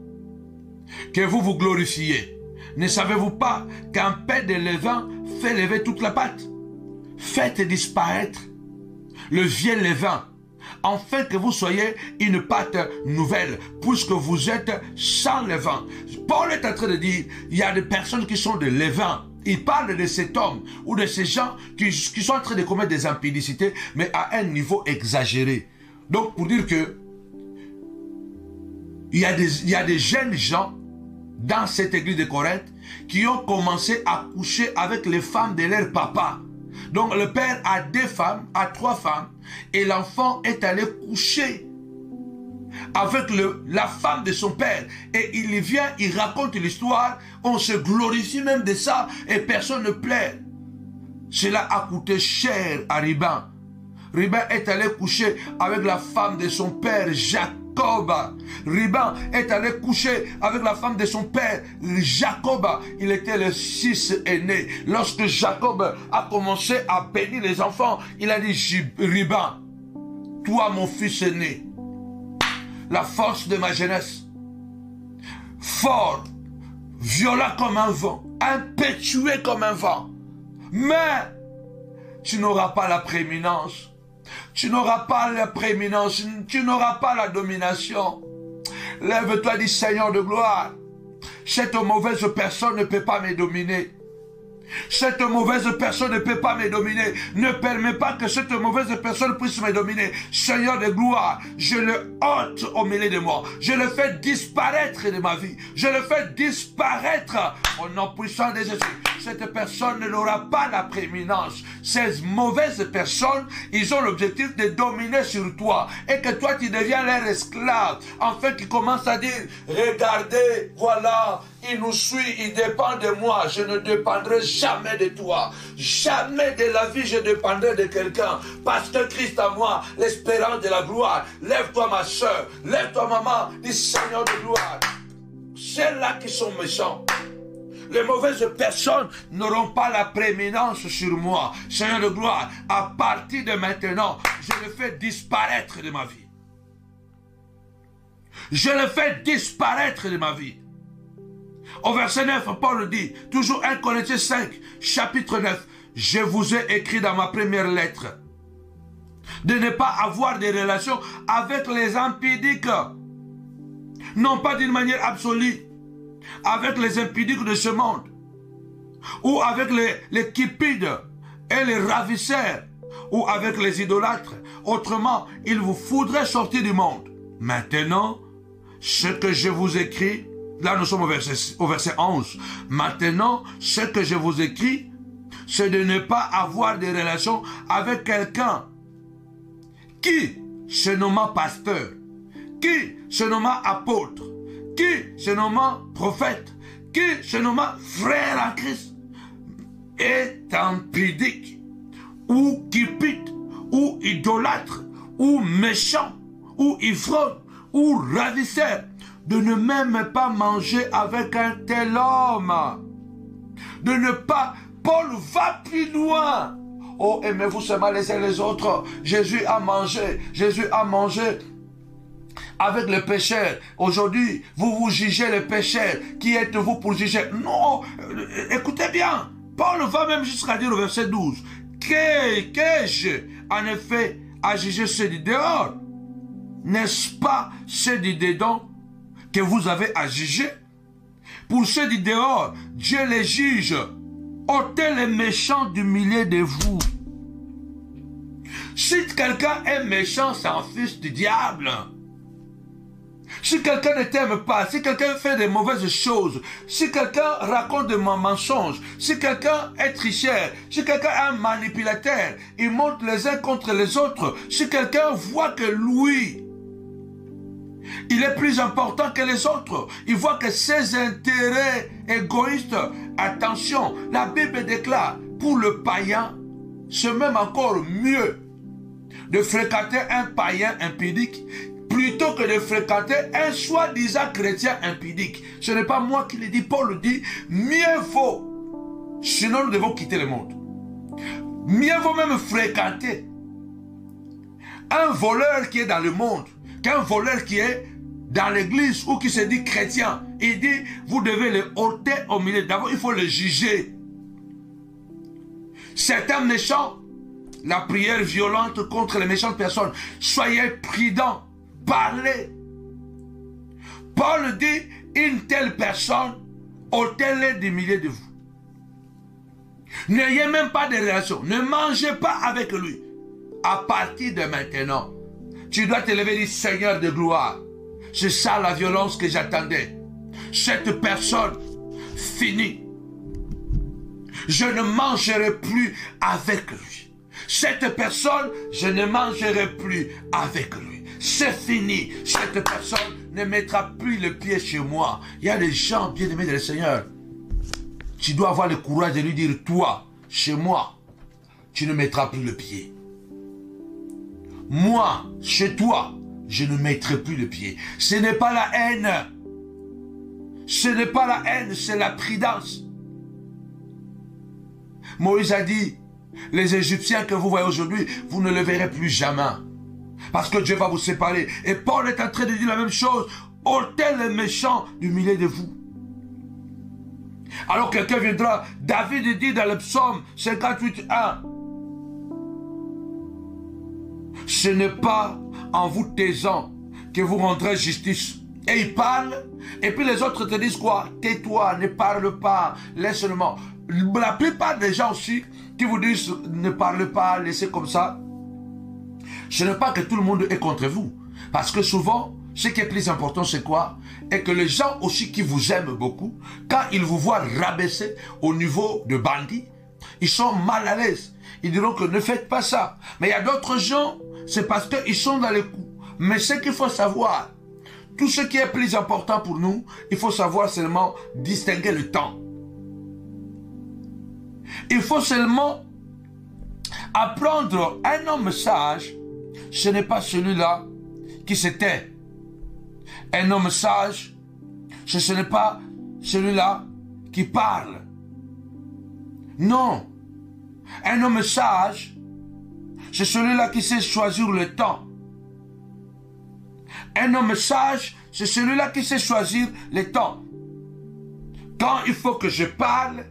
[SPEAKER 1] que vous vous glorifiez. Ne savez-vous pas qu'un pain de levain fait lever toute la pâte? Faites disparaître le vieux levain, afin que vous soyez une pâte nouvelle, puisque vous êtes sans levain. Paul est en train de dire, il y a des personnes qui sont de levain. Il parle de cet homme ou de ces gens qui sont en train de commettre des impudicités, mais à un niveau exagéré. Donc pour dire que il y a des jeunes gens dans cette église de Corinthe qui ont commencé à coucher avec les femmes de leur papa. Donc le père a 2 femmes, a 3 femmes, et l'enfant est allé coucher avec la femme de son père. Et il vient, il raconte l'histoire, on se glorifie même de ça, et personne ne plaît. Cela a coûté cher à Riban. Riban est allé coucher avec la femme de son père, Jacob. Riban est allé coucher avec la femme de son père, Jacob. Il était le fils aîné. Lorsque Jacob a commencé à bénir les enfants, il a dit, Riban, toi mon fils aîné, la force de ma jeunesse, fort, violent comme un vent, impétueux comme un vent, mais tu n'auras pas la prééminence. Tu n'auras pas la prééminence, tu n'auras pas la domination. Lève-toi, dis Seigneur de gloire. Cette mauvaise personne ne peut pas me dominer. Cette mauvaise personne ne peut pas me dominer. Ne permets pas que cette mauvaise personne puisse me dominer. Seigneur de gloire, je le ôte au milieu de moi. Je le fais disparaître de ma vie. Je le fais disparaître au nom puissant de Jésus. Cette personne n'aura pas la prééminence. Ces mauvaises personnes, ils ont l'objectif de dominer sur toi. Et que toi, tu deviens leur esclave. Enfin, qu'ils commencent à dire, regardez, voilà, il nous suit, il dépend de moi. Je ne dépendrai jamais de toi. Jamais de la vie, je dépendrai de quelqu'un. Parce que Christ à moi, l'espérance de la gloire. Lève-toi, ma soeur. Lève-toi, maman. Dis, Seigneur de gloire. Celles-là qui sont méchants. Les mauvaises personnes n'auront pas la prééminence sur moi. Seigneur de gloire, à partir de maintenant, je le fais disparaître de ma vie. Je le fais disparaître de ma vie. Au verset 9, Paul dit, toujours 1 Corinthiens 5, chapitre 9, je vous ai écrit dans ma première lettre de ne pas avoir des relations avec les impudiques. Non pas d'une manière absolue, avec les impudiques de ce monde, ou avec les cupides et les ravisseurs, ou avec les idolâtres. Autrement, il vous faudrait sortir du monde. Maintenant, ce que je vous écris, là nous sommes au verset 11. Maintenant, ce que je vous écris, c'est de ne pas avoir de relations avec quelqu'un qui se nommant pasteur, qui se nommant apôtre, qui se nommant prophète, qui se nommant frère en Christ, est impudique, ou cupide, ou idolâtre, ou méchant, ou ivrogne, ou ravisseur, de ne même pas manger avec un tel homme. De ne pas... Paul va plus loin. Oh, aimez-vous seulement les uns les autres. Jésus a mangé avec les pécheurs. Aujourd'hui, vous jugez les pécheurs. Qui êtes-vous pour juger? Non, écoutez bien. Paul va même jusqu'à dire au verset 12. Qu'ai-je en effet à juger ceux du dehors? N'est-ce pas ceux du dedans que vous avez à juger? Pour ceux du dehors, Dieu les juge. Ôtez les méchants du milieu de vous. Si quelqu'un est méchant, c'est un fils du diable. Si quelqu'un ne t'aime pas, si quelqu'un fait de mauvaises choses, si quelqu'un raconte de mensonges, si quelqu'un est tricheur, si quelqu'un est un manipulateur, il monte les uns contre les autres, si quelqu'un voit que lui, il est plus important que les autres, il voit que ses intérêts égoïstes, attention, la Bible déclare, pour le païen, c'est même encore mieux de fréquenter un païen impudique plutôt que de fréquenter un soi-disant chrétien impudique. Ce n'est pas moi qui le dis, Paul le dit, mieux vaut, sinon nous devons quitter le monde. Mieux vaut même fréquenter un voleur qui est dans le monde qu'un voleur qui est dans l'église ou qui se dit chrétien. Il dit, vous devez le ôter au milieu. D'abord, il faut le juger. Certains méchants, la prière violente contre les méchantes personnes. Soyez prudents. Parlez. Paul dit, une telle personne, ôtez-les du milieu de vous. N'ayez même pas de relation. Ne mangez pas avec lui. À partir de maintenant, tu dois te lever et dire, Seigneur de gloire, c'est ça la violence que j'attendais. Cette personne, finie. Je ne mangerai plus avec lui. Cette personne, je ne mangerai plus avec lui. C'est fini. Cette personne ne mettra plus le pied chez moi. Il y a des gens bien-aimés de le Seigneur. Tu dois avoir le courage de lui dire, toi, chez moi, tu ne mettras plus le pied. Moi, chez toi, je ne mettrai plus le pied. Ce n'est pas la haine. Ce n'est pas la haine, c'est la prudence. Moïse a dit, les Égyptiens que vous voyez aujourd'hui, vous ne le verrez plus jamais. Parce que Dieu va vous séparer. Et Paul est en train de dire la même chose. Ôtez les méchants du milieu de vous. Alors quelqu'un viendra, David dit dans le psaume 58:1, ce n'est pas en vous taisant que vous rendrez justice. Et il parle, et puis les autres te disent quoi? Tais-toi, ne parle pas, laisse seulement. La plupart des gens aussi qui vous disent ne parle pas, laissez comme ça. Ce n'est pas que tout le monde est contre vous. Parce que souvent, ce qui est plus important, c'est quoi? Et que les gens aussi qui vous aiment beaucoup, quand ils vous voient rabaisser au niveau de bandits, ils sont mal à l'aise. Ils diront que ne faites pas ça. Mais il y a d'autres gens, c'est parce qu'ils sont dans les coups. Mais ce qu'il faut savoir, tout ce qui est plus important pour nous, il faut savoir seulement distinguer le temps. Il faut seulement apprendre un homme sage, ce n'est pas celui-là qui se tait. Un homme sage, ce n'est pas celui-là qui parle. Non. Un homme sage, c'est celui-là qui sait choisir le temps. Un homme sage, c'est celui-là qui sait choisir le temps. Quand il faut que je parle,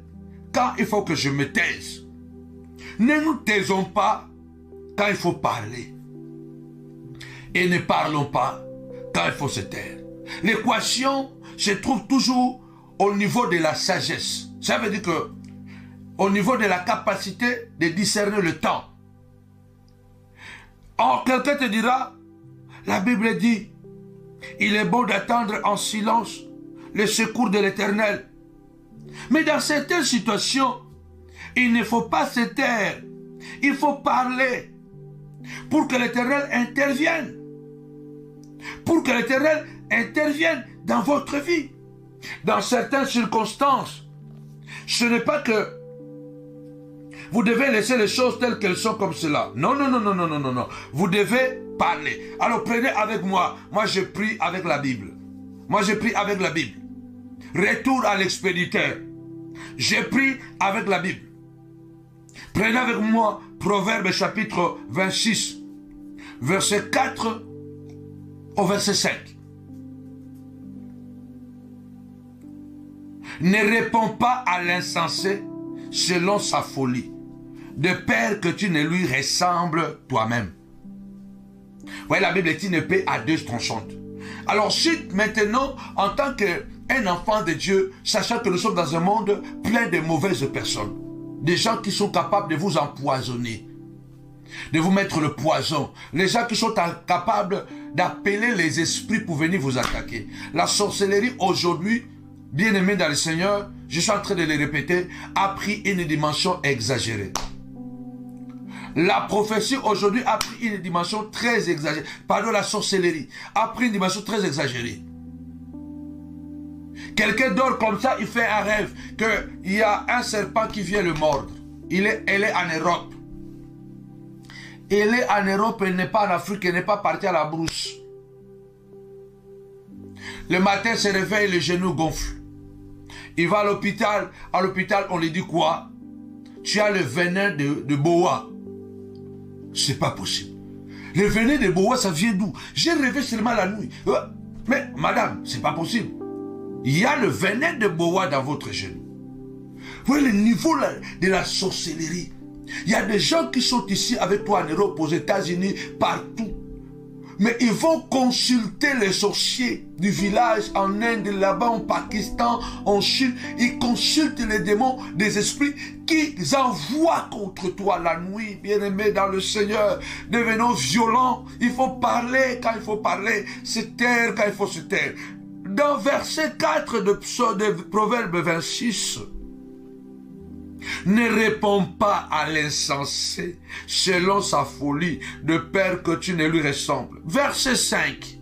[SPEAKER 1] quand il faut que je me taise. Ne nous taisons pas quand il faut parler. Et ne parlons pas quand il faut se taire. L'équation se trouve toujours au niveau de la sagesse. Ça veut dire que au niveau de la capacité de discerner le temps. Or, quelqu'un te dira, la Bible dit, il est bon d'attendre en silence le secours de l'Éternel. Mais dans certaines situations, il ne faut pas se taire. Il faut parler pour que l'Éternel intervienne. Pour que l'Éternel intervienne dans votre vie. Dans certaines circonstances, ce n'est pas que vous devez laisser les choses telles qu'elles sont comme cela. Non, non, non, non, non, non, non, non. Vous devez parler. Alors prenez avec moi. Moi, je prie avec la Bible. Moi, je prie avec la Bible. Retour à l'expéditeur. Je prie avec la Bible. Prenez avec moi Proverbes chapitre 26, verset 4 au verset 5. Ne réponds pas à l'insensé selon sa folie, de peur que tu ne lui ressembles toi-même. Vous voyez, la Bible est une épée à deux tranchants. Alors si maintenant, en tant qu'un enfant de Dieu, sachant que nous sommes dans un monde plein de mauvaises personnes, des gens qui sont capables de vous empoisonner, de vous mettre le poison, les gens qui sont capables d'appeler les esprits pour venir vous attaquer. La sorcellerie aujourd'hui, bien-aimés dans le Seigneur, je suis en train de le répéter, a pris une dimension exagérée. La prophétie aujourd'hui a pris une dimension très exagérée. Pardon, la sorcellerie a pris une dimension très exagérée. Quelqu'un dort comme ça, il fait un rêve qu'il y a un serpent qui vient le mordre. Elle est en Europe. Elle est en Europe, elle n'est pas en Afrique, elle n'est pas partie à la brousse. Le matin, se réveille, le genou gonfle. Il va à l'hôpital. À l'hôpital, on lui dit quoi? Tu as le venin de boa. C'est pas possible. Le venin de boa, ça vient d'où? J'ai rêvé seulement la nuit. Mais madame, c'est pas possible. Il y a le venin de boa dans votre genou. Vous voyez le niveau de la sorcellerie. Il y a des gens qui sont ici avec toi en Europe, aux États-Unis, partout. Mais ils vont consulter les sorciers du village en Inde, là-bas, en Pakistan, en Chine. Ils consultent les démons des esprits qu'ils envoient contre toi la nuit, bien-aimé dans le Seigneur. Devenons violents. Il faut parler quand il faut parler, se taire quand il faut se taire. Dans verset 4 de Proverbe 26, ne réponds pas à l'insensé selon sa folie, de peur que tu ne lui ressembles. Verset 5.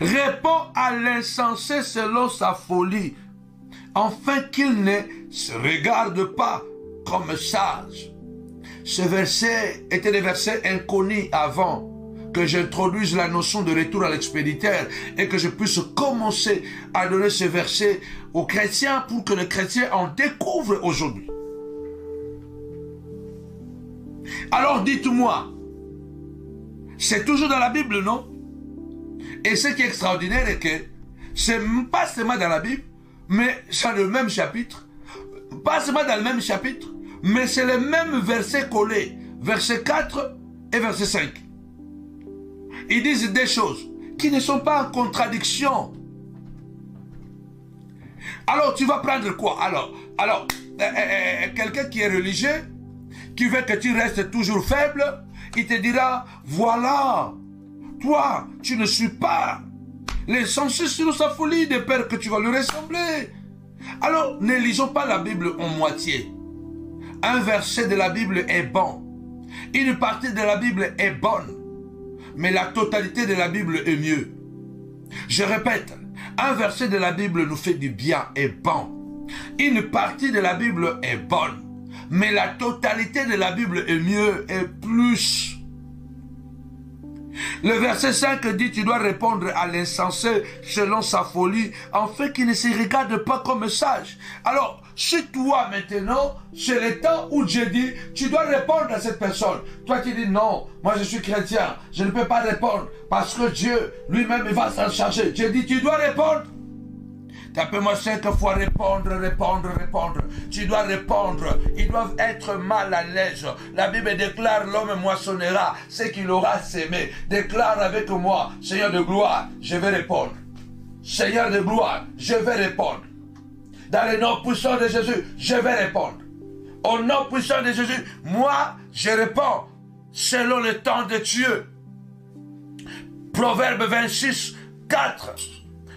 [SPEAKER 1] Réponds à l'insensé selon sa folie, afin qu'il ne se regarde pas comme sage. Ce verset était des versets inconnus avant que j'introduise la notion de retour à l'expéditeur et que je puisse commencer à donner ce verset aux chrétiens pour que les chrétiens en découvrent aujourd'hui. Alors dites-moi, c'est toujours dans la Bible, non? Et ce qui est extraordinaire est que c'est pas seulement dans la Bible, mais c'est le même chapitre. Pas seulement dans le même chapitre, mais c'est le même verset collé. Verset 4 et verset 5. Ils disent des choses qui ne sont pas en contradiction. Alors tu vas prendre quoi? Alors quelqu'un qui est religieux, qui veut que tu restes toujours faible, il te dira, voilà, toi, tu ne suis pas l'insensé sur sa folie, de peur que tu vas lui ressembler. Alors, ne lisons pas la Bible en moitié. Un verset de la Bible est bon. Une partie de la Bible est bonne. Mais la totalité de la Bible est mieux. Je répète, un verset de la Bible nous fait du bien, est bon. Une partie de la Bible est bonne. Mais la totalité de la Bible est mieux et plus. Le verset 5 dit, tu dois répondre à l'insensé selon sa folie, afin qu'il ne se regarde pas comme sage. Alors, si toi maintenant, c'est le temps où Dieu dit, tu dois répondre à cette personne. Toi tu dis, non, moi je suis chrétien, je ne peux pas répondre, parce que Dieu lui-même va s'en charger. Dieu dit, tu dois répondre. Tapez-moi 5 fois répondre. Tu dois répondre. Ils doivent être mal à l'aise. La Bible déclare, l'homme moissonnera ce qu'il aura sémé. Déclare avec moi, Seigneur de gloire, je vais répondre. Seigneur de gloire, je vais répondre. Dans le nom puissant de Jésus, je vais répondre. Au nom puissant de Jésus, moi, je réponds selon le temps de Dieu. Proverbe 26, 4.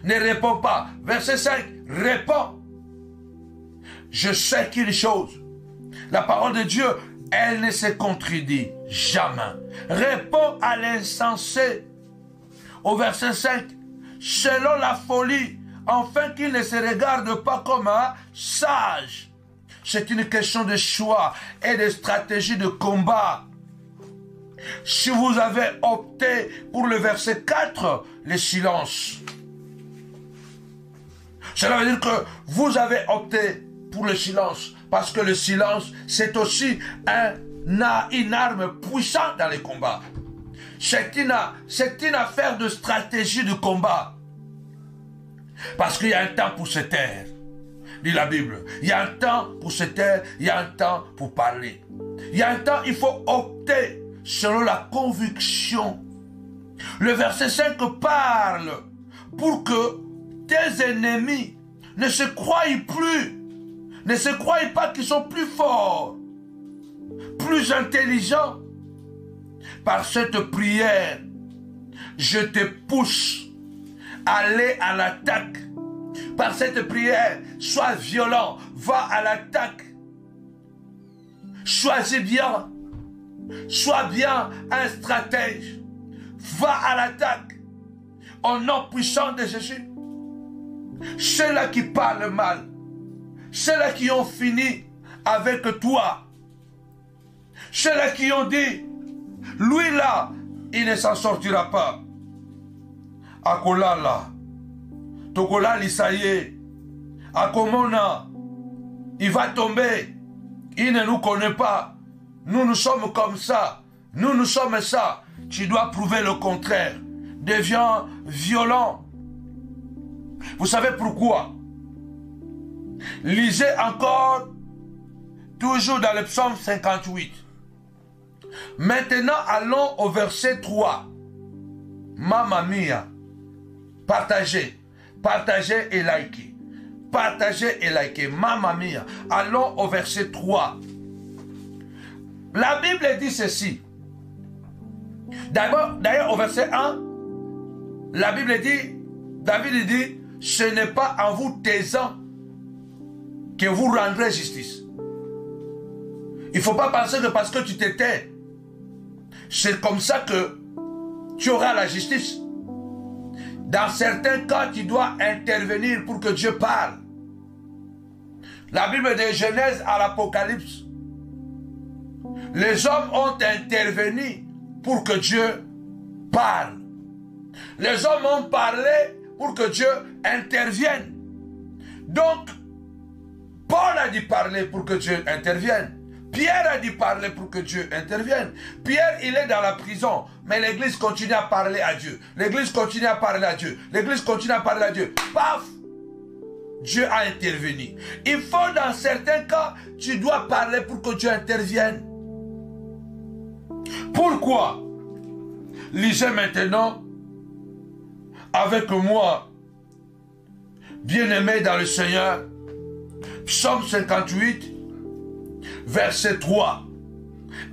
[SPEAKER 1] Ne réponds pas. Verset 5, réponds. Je sais qu'une chose, la parole de Dieu, elle ne se contredit jamais. Réponds à l'insensé. Au verset 5, selon la folie, afin qu'il ne se regarde pas comme un sage. C'est une question de choix et de stratégie de combat. Si vous avez opté pour le verset 4, le silence. Cela veut dire que vous avez opté pour le silence, parce que le silence, c'est aussi une arme puissante dans les combats. C'est une affaire de stratégie de combat. Parce qu'il y a un temps pour se taire, dit la Bible. Il y a un temps pour se taire, il y a un temps pour parler. Il y a un temps, il faut opter selon la conviction. Le verset 5 parle pour que tes ennemis ne se croient plus, ne se croient pas qu'ils sont plus forts, plus intelligents. Par cette prière, je te pousse à aller à l'attaque. Par cette prière, sois violent, va à l'attaque. Choisis bien, sois bien un stratège. Va à l'attaque. Au nom puissant de Jésus. Ceux-là qui parlent mal, ceux-là qui ont fini avec toi, ceux-là qui ont dit, lui là, il ne s'en sortira pas. Akolala, Tokola Lisaye, Akomona, il va tomber. Il ne nous connaît pas. Nous sommes comme ça. Nous sommes ça. Tu dois prouver le contraire. Deviens violent. Vous savez pourquoi? Lisez encore, toujours dans le psaume 58. Maintenant, allons au verset 3. Mamma mia. Partagez. Partagez et likez. Partagez et likez. Mamma mia. Allons au verset 3. La Bible dit ceci. D'ailleurs, au verset 1, la Bible dit, David dit, ce n'est pas en vous taisant que vous rendrez justice. Il ne faut pas penser que parce que tu te tais, c'est comme ça que tu auras la justice. Dans certains cas, tu dois intervenir pour que Dieu parle. La Bible de Genèse à l'Apocalypse, les hommes ont intervenu pour que Dieu parle. Les hommes ont parlé pour que Dieu intervienne. Donc, Paul a dit parler pour que Dieu intervienne. Pierre a dit parler pour que Dieu intervienne. Pierre, il est dans la prison, mais l'église continue à parler à Dieu. L'église continue à parler à Dieu. L'église continue à parler à Dieu. Paf! Dieu a intervenu. Il faut, dans certains cas, tu dois parler pour que Dieu intervienne. Pourquoi? Lisez maintenant avec moi, bien-aimés dans le Seigneur, Psaume 58, verset 3.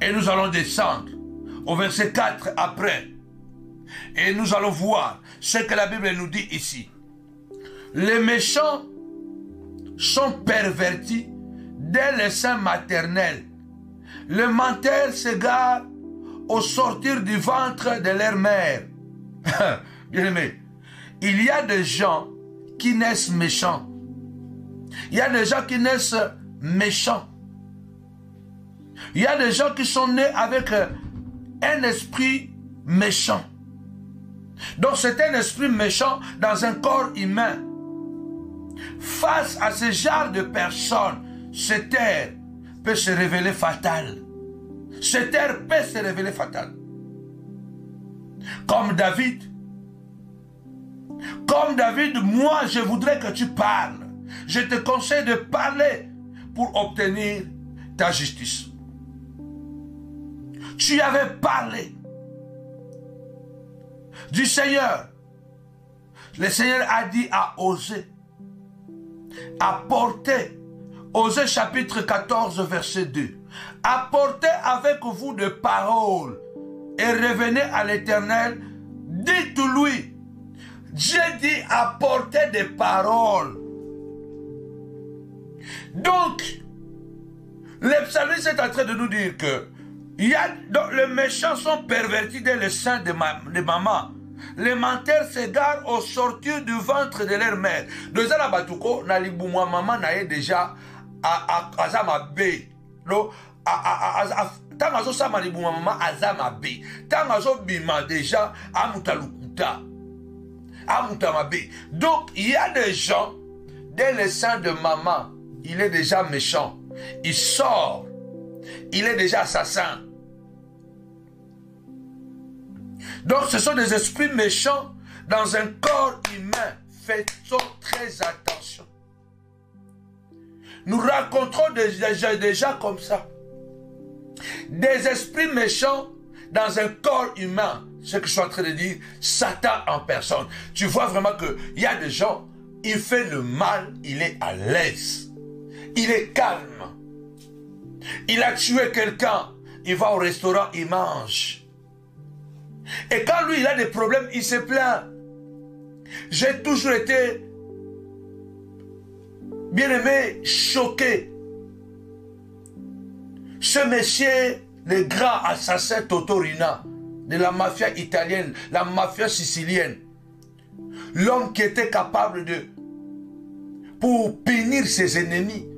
[SPEAKER 1] Et nous allons descendre au verset 4 après. Et nous allons voir ce que la Bible nous dit ici. Les méchants sont pervertis dès le sein maternel. Les menteurs s'égarent au sortir du ventre de leur mère. Bien-aimé, il y a des gens qui naissent méchants. Il y a des gens qui naissent méchants. Il y a des gens qui sont nés avec un esprit méchant. Donc c'est un esprit méchant dans un corps humain. Face à ce genre de personnes, cette terre peut se révéler fatale. Cette terre peut se révéler fatale. Comme David. Comme David, moi je voudrais que tu parles. Je te conseille de parler pour obtenir ta justice. Tu avais parlé du Seigneur. Le Seigneur a dit à Osée, apportez, Osée chapitre 14 verset 2, apportez avec vous des paroles et revenez à l'Éternel, dites-lui, Dieu dit apportez des paroles. Donc, le psalmiste est en train de nous dire que les méchants sont pervertis dans le sein de maman. Les menteurs s'égarent au sortir du ventre de leur mère. Deux ans à Batuko, maman n'a déjà à Zamabe. Tangazo Samalibu maman à Zamabe. Tangazo Bima déjà à Mutalukuta. À Mutamabe. Donc, il y a des gens dans le sein de maman. Il est déjà méchant. Il sort. Il est déjà assassin. Donc ce sont des esprits méchants dans un corps humain. Faisons très attention. Nous rencontrons des gens comme ça. Des esprits méchants dans un corps humain. Ce que je suis en train de dire, Satan en personne. Tu vois vraiment qu'il y a des gens, il fait le mal, il est à l'aise. Il est calme. Il a tué quelqu'un, il va au restaurant, il mange. Et quand lui, il a des problèmes, il se plaint. J'ai toujours été, bien aimé, choqué. Ce monsieur, le grand assassin Totorina, de la mafia italienne, la mafia sicilienne, l'homme qui était capable de, pour punir ses ennemis,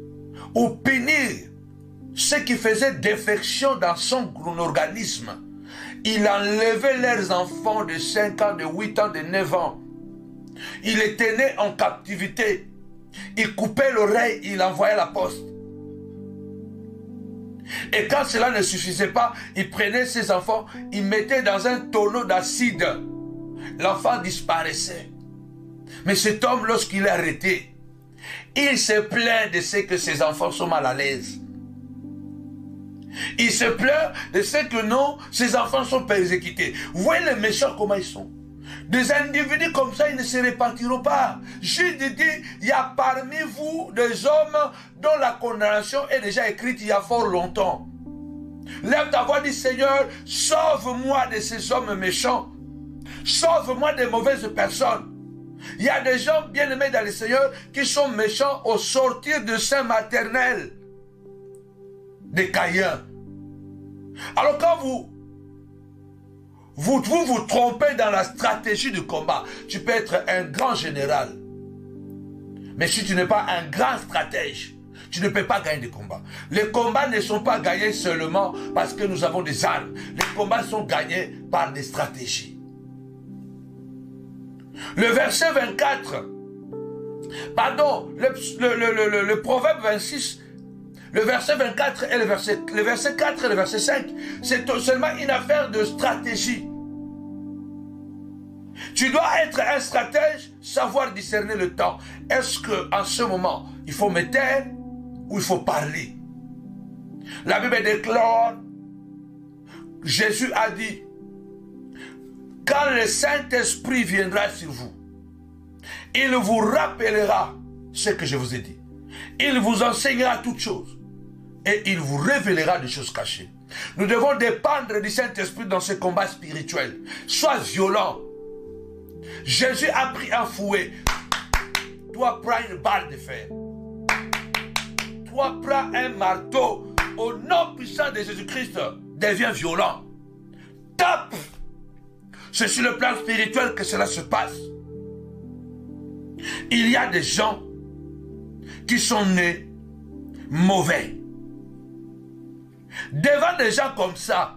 [SPEAKER 1] ou punir ceux qui faisaient défection dans son organisme, il enlevait leurs enfants de 5 ans, de 8 ans, de 9 ans. Il les tenait en captivité. Il coupait l'oreille, il envoyait la poste. Et quand cela ne suffisait pas, il prenait ses enfants, il mettait dans un tonneau d'acide. L'enfant disparaissait. Mais cet homme, lorsqu'il est arrêté, il se plaint de ce que ses enfants sont mal à l'aise. Il se plaint de ce que non, ses enfants sont persécutés. Vous voyez les méchants comment ils sont. Des individus comme ça, ils ne se repentiront pas. Jésus dit, il y a parmi vous des hommes dont la condamnation est déjà écrite il y a fort longtemps. Lève ta voix, dit Seigneur, sauve-moi de ces hommes méchants. Sauve-moi des mauvaises personnes. Il y a des gens bien aimés dans le Seigneur qui sont méchants au sortir de sein maternel des Caïens. Alors quand vous trompez dans la stratégie du combat, tu peux être un grand général. Mais si tu n'es pas un grand stratège, tu ne peux pas gagner des combats. Les combats ne sont pas gagnés seulement parce que nous avons des armes. Les combats sont gagnés par des stratégies. Le verset 24, pardon, le proverbe 26, le verset 24 et le verset 4 et le verset 5, c'est seulement une affaire de stratégie. Tu dois être un stratège, savoir discerner le temps. Est-ce qu'en ce moment, il faut me taire ou il faut parler? La Bible déclare, Jésus a dit, quand le Saint-Esprit viendra sur vous, il vous rappellera ce que je vous ai dit. Il vous enseignera toutes choses. Et il vous révélera des choses cachées. Nous devons dépendre du Saint-Esprit dans ce combat spirituel. Sois violent. Jésus a pris un fouet. Toi, prends une balle de fer. Toi, prends un marteau. Au nom puissant de Jésus-Christ, deviens violent. Tape. C'est sur le plan spirituel que cela se passe. Il y a des gens qui sont nés mauvais. Devant des gens comme ça,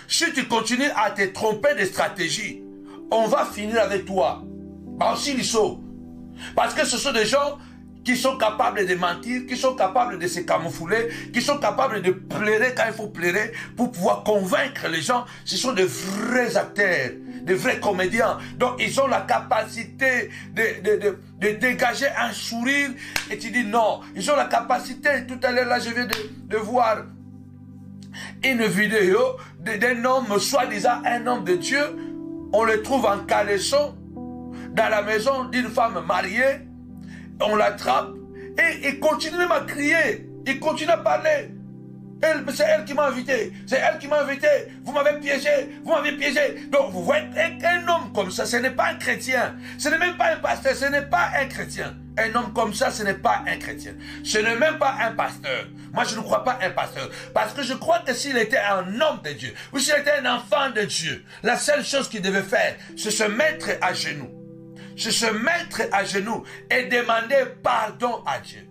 [SPEAKER 1] si tu continues à te tromper de stratégie, on va finir avec toi. Parce que ce sont des gens qui sont capables de mentir, qui sont capables de se camoufler, qui sont capables de pleurer quand il faut pleurer pour pouvoir convaincre les gens. Ce sont de vrais acteurs, de vrais comédiens. Donc ils ont la capacité de dégager un sourire et tu dis non. Ils ont la capacité, tout à l'heure là je viens de voir une vidéo d'un homme, soi-disant un homme de Dieu. On le trouve en caleçon dans la maison d'une femme mariée. On l'attrape et il continue même à crier. Il continue à parler. C'est elle qui m'a invité. C'est elle qui m'a invité. Vous m'avez piégé. Vous m'avez piégé. Donc vous voyez un homme comme ça, ce n'est pas un chrétien. Ce n'est même pas un pasteur. Ce n'est pas un chrétien. Un homme comme ça, ce n'est pas un chrétien. Ce n'est même pas un pasteur. Moi, je ne crois pas un pasteur. Parce que je crois que s'il était un homme de Dieu, ou s'il était un enfant de Dieu, la seule chose qu'il devait faire, c'est se mettre à genoux. C'est se mettre à genoux et demander pardon à Dieu.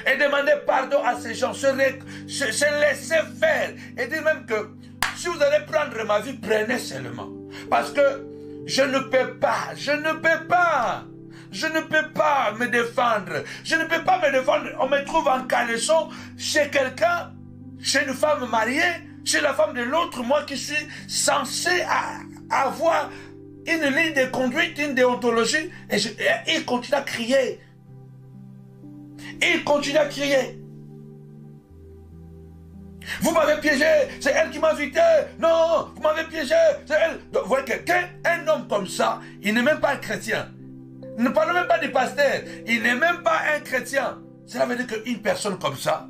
[SPEAKER 1] Et demander pardon à ces gens. Se laisser faire. Et dire même que si vous allez prendre ma vie, prenez seulement. Parce que je ne peux pas. Je ne peux pas. Je ne peux pas me défendre. Je ne peux pas me défendre. On me trouve en caleçon chez quelqu'un, chez une femme mariée. chez la femme de l'autre, moi qui suis censé avoir une ligne de conduite, une déontologie, et il continue à crier. Il continue à crier. Vous m'avez piégé, c'est elle qui m'a invité. Non, vous m'avez piégé, c'est elle. Donc, vous voyez qu'un homme comme ça, il n'est même pas un chrétien. Il ne parle même pas du pasteur. Il n'est même pas un chrétien. Cela veut dire qu'une personne comme ça,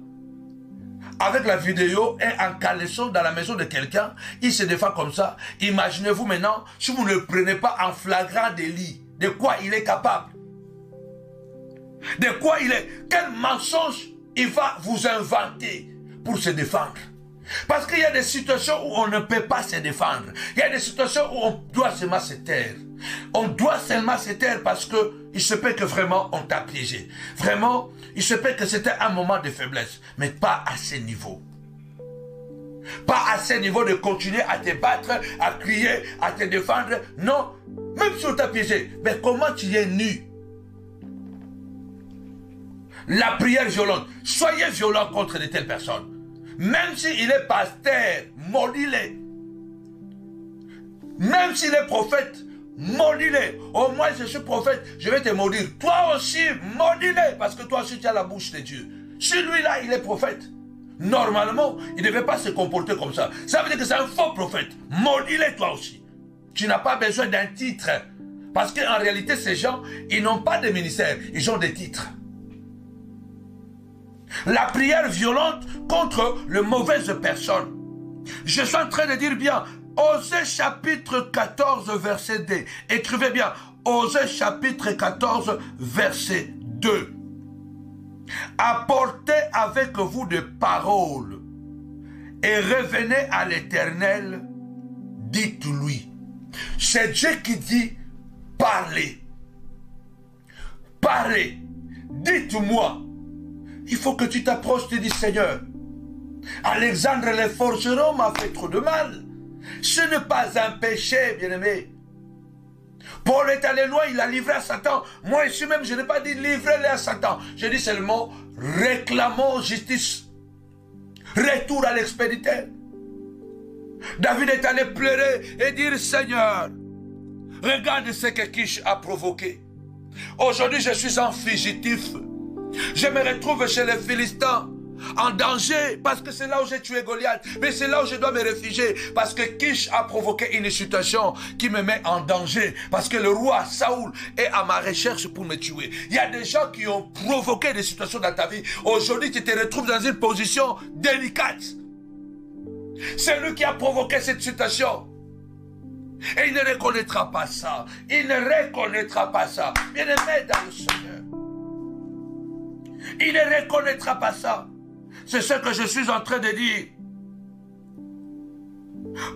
[SPEAKER 1] avec la vidéo et en caleçon dans la maison de quelqu'un, il se défend comme ça. Imaginez-vous maintenant, si vous ne le prenez pas en flagrant délit, de quoi il est capable. De quoi il est. Quel mensonge il va vous inventer pour se défendre. Parce qu'il y a des situations où on ne peut pas se défendre. Il y a des situations où on doit seulement se taire. On doit seulement se taire parce que il se peut que vraiment on t'a piégé. Vraiment, il se peut que c'était un moment de faiblesse. Mais pas à ce niveau. Pas à ce niveau de continuer à te battre, à crier, à te défendre. Non, même si on t'a piégé. Mais comment tu es nu? La prière violente. Soyez violent contre de telles personnes. Même s'il est pasteur, maudis-le. Même s'il est prophète, maudis-le. Au moins je suis prophète, je vais te maudire. Toi aussi, maudis-le. Parce que toi aussi tu as la bouche de Dieu. Celui-là, il est prophète. Normalement, il ne devait pas se comporter comme ça. Ça veut dire que c'est un faux prophète. Maudis-le toi aussi. Tu n'as pas besoin d'un titre. Parce qu'en réalité, ces gens, ils n'ont pas de ministère. Ils ont des titres. La prière violente contre les mauvaises personnes. Je suis en train de dire bien, Osée chapitre 14 verset 2. Écrivez bien, Osée chapitre 14 verset 2. Apportez avec vous des paroles et revenez à l'Éternel, dites-lui. C'est Dieu qui dit, parlez. Parlez. Dites-moi. Il faut que tu t'approches, tu dis Seigneur, Alexandre le forgeron m'a fait trop de mal. Ce n'est pas un péché, bien-aimé. Paul est allé loin, il a livré à Satan. Moi ici même, je n'ai pas dit livrer-le à Satan. J'ai dit seulement réclamons justice. Retour à l'expéditeur. David est allé pleurer et dire Seigneur, regarde ce que Kish a provoqué. Aujourd'hui, je suis un fugitif. Je me retrouve chez les Philistins, en danger, parce que c'est là où j'ai tué Goliath. Mais c'est là où je dois me réfugier, parce que Kish a provoqué une situation qui me met en danger. Parce que le roi Saoul est à ma recherche pour me tuer. Il y a des gens qui ont provoqué des situations dans ta vie. Aujourd'hui, tu te retrouves dans une position délicate. C'est lui qui a provoqué cette situation. Et il ne reconnaîtra pas ça. Il ne reconnaîtra pas ça. Bien-aimé dans le Seigneur. Il ne reconnaîtra pas ça. C'est ce que je suis en train de dire.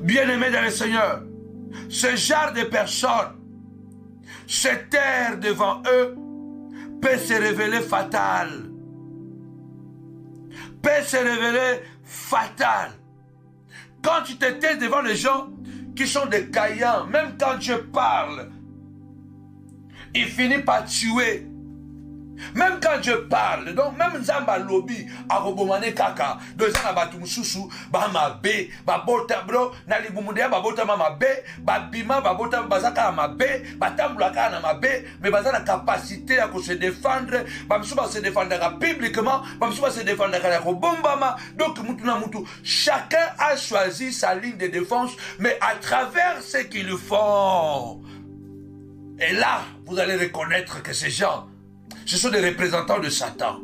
[SPEAKER 1] Bien-aimés dans le Seigneur, ce genre de personnes, se taire devant eux, peut se révéler fatal. Peut se révéler fatal. Quand tu te tais devant les gens qui sont des caïens, même quand je parle, il finit par tuer. Même quand je parle, donc même Zamba Lobby, Arobomane Kaka, deux ans à Batumsusu, Bamabe, Babota Bro, Nalibumudia, Babota Mamabe, Babima, Babota Bazaka Mabe, Batambulaka Namabe, mais Baza la capacité à se défendre, Bamsuba se défendra publiquement, Bamsuba se défendra à Robombama, donc Mutuna Mutu. Chacun a choisi sa ligne de défense, mais à travers ce qu'ils font. Et là, vous allez reconnaître que ces gens, ce sont des représentants de Satan.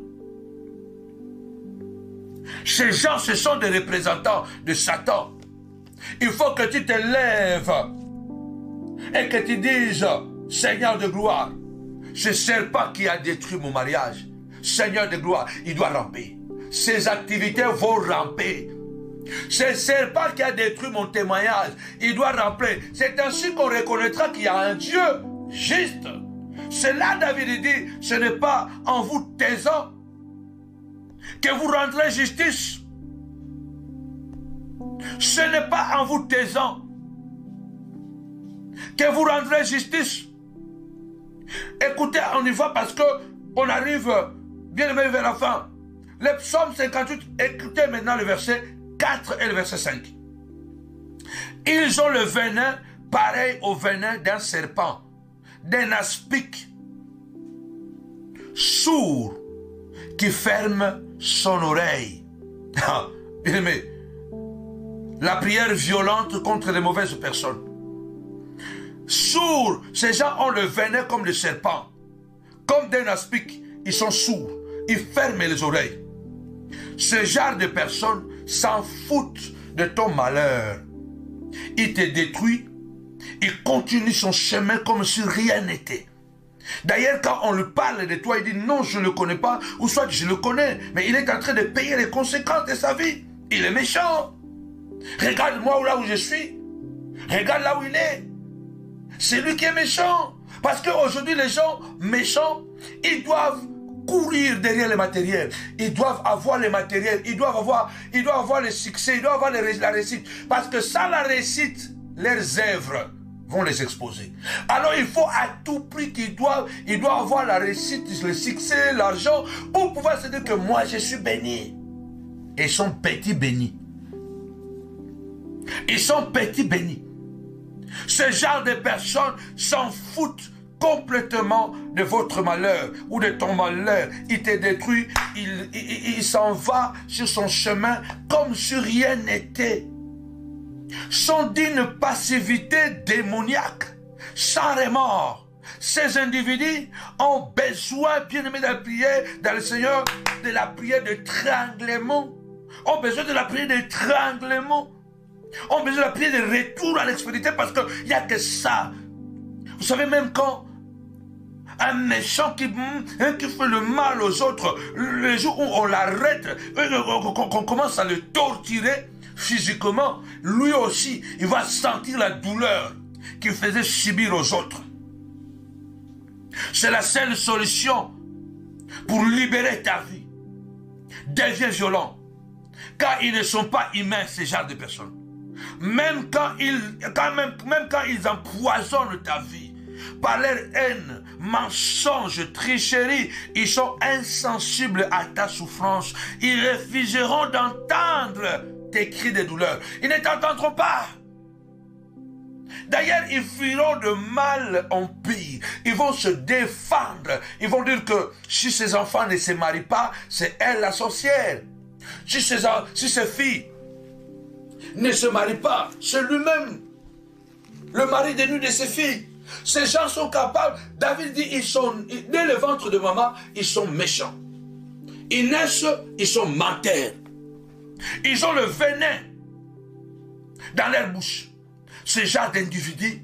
[SPEAKER 1] Ces gens, ce sont des représentants de Satan. Il faut que tu te lèves et que tu dises, Seigneur de gloire, ce serpent qui a détruit mon mariage, Seigneur de gloire, il doit ramper. Ses activités vont ramper. Ce serpent qui a détruit mon témoignage, il doit ramper. C'est ainsi qu'on reconnaîtra qu'il y a un Dieu juste. C'est là David dit, ce n'est pas en vous taisant que vous rendrez justice. Ce n'est pas en vous taisant que vous rendrez justice. Écoutez, on y va parce qu'on arrive bien aimé vers la fin. Le psaume 58, écoutez maintenant le verset 4 et le verset 5. Ils ont le venin pareil au venin d'un serpent, d'un aspic sourd qui ferme son oreille. Bien aimé, la prière violente contre les mauvaises personnes. Sourds, ces gens ont le venin comme le serpent, comme d'un aspic, ils sont sourds, ils ferment les oreilles. Ce genre de personnes s'en foutent de ton malheur. Il te détruit, il continue son chemin comme si rien n'était. D'ailleurs, quand on lui parle de toi, il dit non, je ne le connais pas, ou soit je le connais, mais il est en train de payer les conséquences de sa vie. Il est méchant. Regarde-moi là où je suis. Regarde là où il est. C'est lui qui est méchant. Parce qu'aujourd'hui, les gens méchants, ils doivent courir derrière le matériel. Ils doivent avoir le matériel. Ils doivent avoir le succès. Ils doivent avoir la réussite. Parce que sans la réussite, leurs œuvres vont les exposer. Alors il faut à tout prix qu'ils doivent avoir la réussite, le succès, l'argent, pour pouvoir se dire que moi je suis béni. Et ils sont petits bénis. Ils sont petits bénis. Ce genre de personnes s'en foutent complètement de votre malheur ou de ton malheur. Il te détruit, il s'en va sur son chemin comme si rien n'était. Sont d'une passivité démoniaque, sans remords. Ces individus ont besoin, bien aimé, de la prière dans le Seigneur, de la prière d'étranglement. Ont besoin de la prière d'étranglement. Ont besoin de la prière de retour à l'expérience parce qu'il n'y a que ça. Vous savez, même quand un méchant qui fait le mal aux autres, le jour où on l'arrête, qu'on commence à le torturer physiquement, lui aussi, il va sentir la douleur qu'il faisait subir aux autres. C'est la seule solution pour libérer ta vie. Deviens violent. Car ils ne sont pas humains, ces genres de personnes. Même quand ils empoisonnent ta vie, par leur haine, mensonge, tricherie, ils sont insensibles à ta souffrance. Ils refuseront d'entendre tes cris de douleur. Ils ne t'entendront pas. D'ailleurs, ils fuiront de mal en pire. Ils vont se défendre. Ils vont dire que si ces enfants ne se marient pas, c'est elle la sorcière. Si ces filles ne se marient pas, c'est lui-même le mari de nuit de ses filles. Ces gens sont capables. David dit, dès le ventre de maman, ils sont méchants. Ils naissent, ils sont menteurs. Ils ont le venin dans leur bouche. Ces genres d'individus,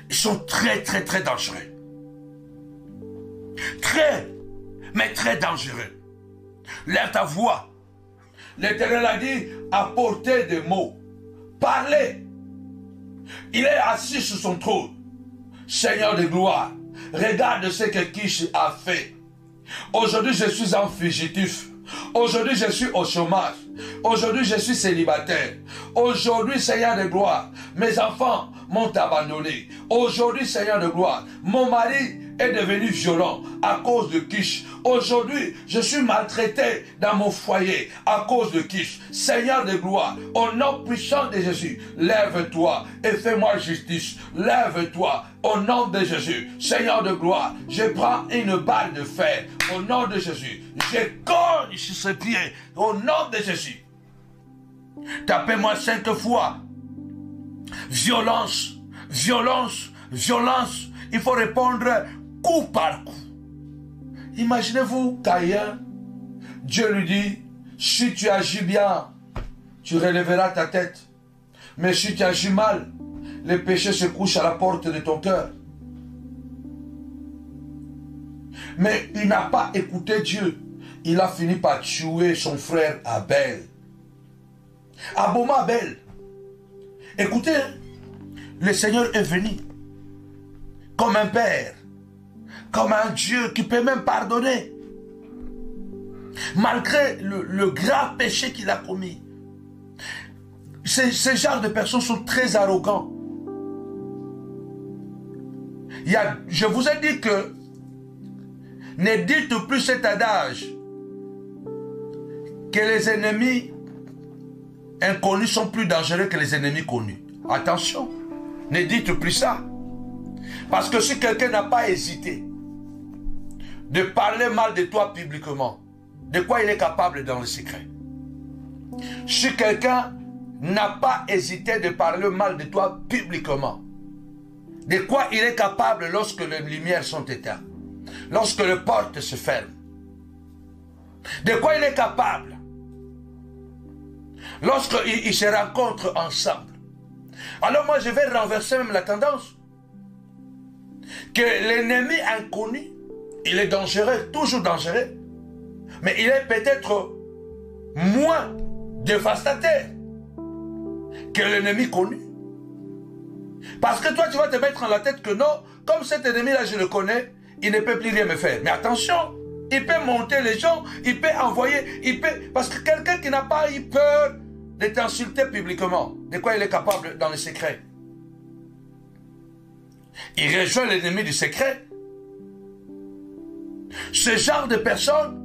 [SPEAKER 1] ils sont très, très, très dangereux. Très, mais très dangereux. Lève ta voix. L'Éternel a dit, apportez des mots. Parlez. Il est assis sur son trône. Seigneur de gloire, regarde ce que Kish a fait. Aujourd'hui, je suis un fugitif. Aujourd'hui, je suis au chômage. Aujourd'hui, je suis célibataire. Aujourd'hui, Seigneur de gloire, mes enfants m'ont abandonné. Aujourd'hui, Seigneur de gloire, mon mari est devenu violent à cause de Kish. Aujourd'hui, je suis maltraité dans mon foyer à cause de Kish. Seigneur de gloire, au nom puissant de Jésus, lève-toi et fais-moi justice. Lève-toi au nom de Jésus. Seigneur de gloire, je prends une balle de fer au nom de Jésus. Je cogne sur ses pieds au nom de Jésus. Tapez-moi 5 fois. Violence, violence, violence. Il faut répondre coup par coup. Imaginez-vous Caïn, Dieu lui dit, si tu agis bien, tu relèveras ta tête. Mais si tu agis mal, le péché se couche à la porte de ton cœur. Mais il n'a pas écouté Dieu. Il a fini par tuer son frère Abel. Aboma Abel. Écoutez, le Seigneur est venu comme un père, comme un Dieu qui peut même pardonner, malgré le grave péché qu'il a commis. Ces genres de personnes sont très arrogants. Je vous ai dit que ne dites plus cet adage que les ennemis inconnus sont plus dangereux que les ennemis connus. Attention, ne dites plus ça. Parce que si quelqu'un n'a pas hésité de parler mal de toi publiquement, de quoi il est capable dans le secret? Si quelqu'un n'a pas hésité de parler mal de toi publiquement, de quoi il est capable lorsque les lumières sont éteintes, lorsque les portes se ferment? De quoi il est capable lorsqu'ils se rencontrent ensemble? Alors moi je vais renverser même la tendance. Que l'ennemi inconnu, il est dangereux, toujours dangereux, mais il est peut-être moins dévastateur que l'ennemi connu. Parce que toi tu vas te mettre en la tête que non, comme cet ennemi-là je le connais, il ne peut plus rien me faire. Mais attention, il peut monter les gens, il peut envoyer, il peut... Parce que quelqu'un qui n'a pas eu peur de t'insulter publiquement, de quoi il est capable dans le secret? Il rejoint l'ennemi du secret. Ce genre de personnes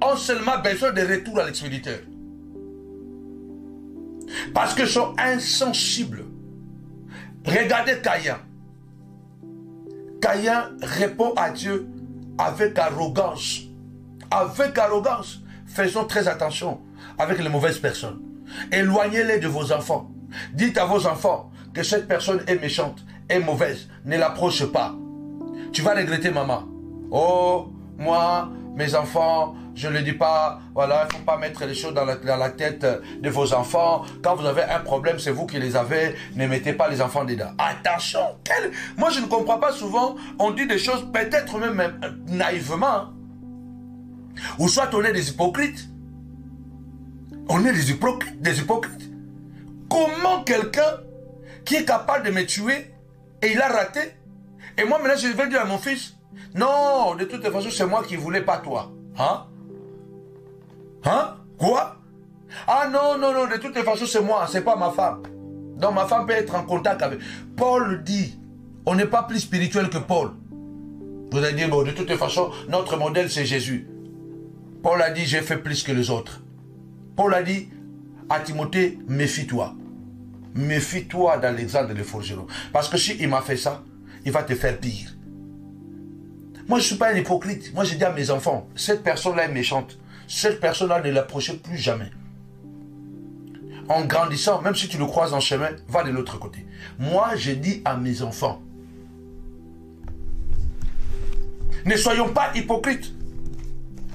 [SPEAKER 1] ont seulement besoin de retour à l'expéditeur. Parce qu'ils sont insensibles. Regardez Caïn. Caïn répond à Dieu avec arrogance. Avec arrogance. Faisons très attention avec les mauvaises personnes. Éloignez-les de vos enfants. Dites à vos enfants que cette personne est méchante, est mauvaise. Ne l'approche pas. Tu vas regretter, maman. Oh, moi, mes enfants, je ne le dis pas. Voilà, il ne faut pas mettre les choses dans la tête de vos enfants. Quand vous avez un problème, c'est vous qui les avez. Ne mettez pas les enfants dedans. Attention. Moi, je ne comprends pas souvent. On dit des choses peut-être même naïvement. Ou soit on est des hypocrites. On est des hypocrites. Comment quelqu'un qui est capable de me tuer et il a raté, et moi maintenant je vais dire à mon fils, non, de toute façon c'est moi qui ne voulais pas toi. Hein? Hein? Quoi? Ah non, non, non, de toute façon c'est moi, c'est pas ma femme. Donc ma femme peut être en contact avec... Paul dit, on n'est pas plus spirituel que Paul. Vous allez dire, bon, de toute façon, notre modèle c'est Jésus. Paul a dit, j'ai fait plus que les autres. Paul a dit à Timothée, méfie-toi. Méfie-toi d'Alexandre le forgeron. Parce que s'il m'a fait ça, il va te faire pire. Moi, je ne suis pas un hypocrite. Moi, je dis à mes enfants, cette personne-là est méchante. Cette personne-là, ne l'approchez plus jamais. En grandissant, même si tu le croises en chemin, va de l'autre côté. Moi, je dis à mes enfants, ne soyons pas hypocrites.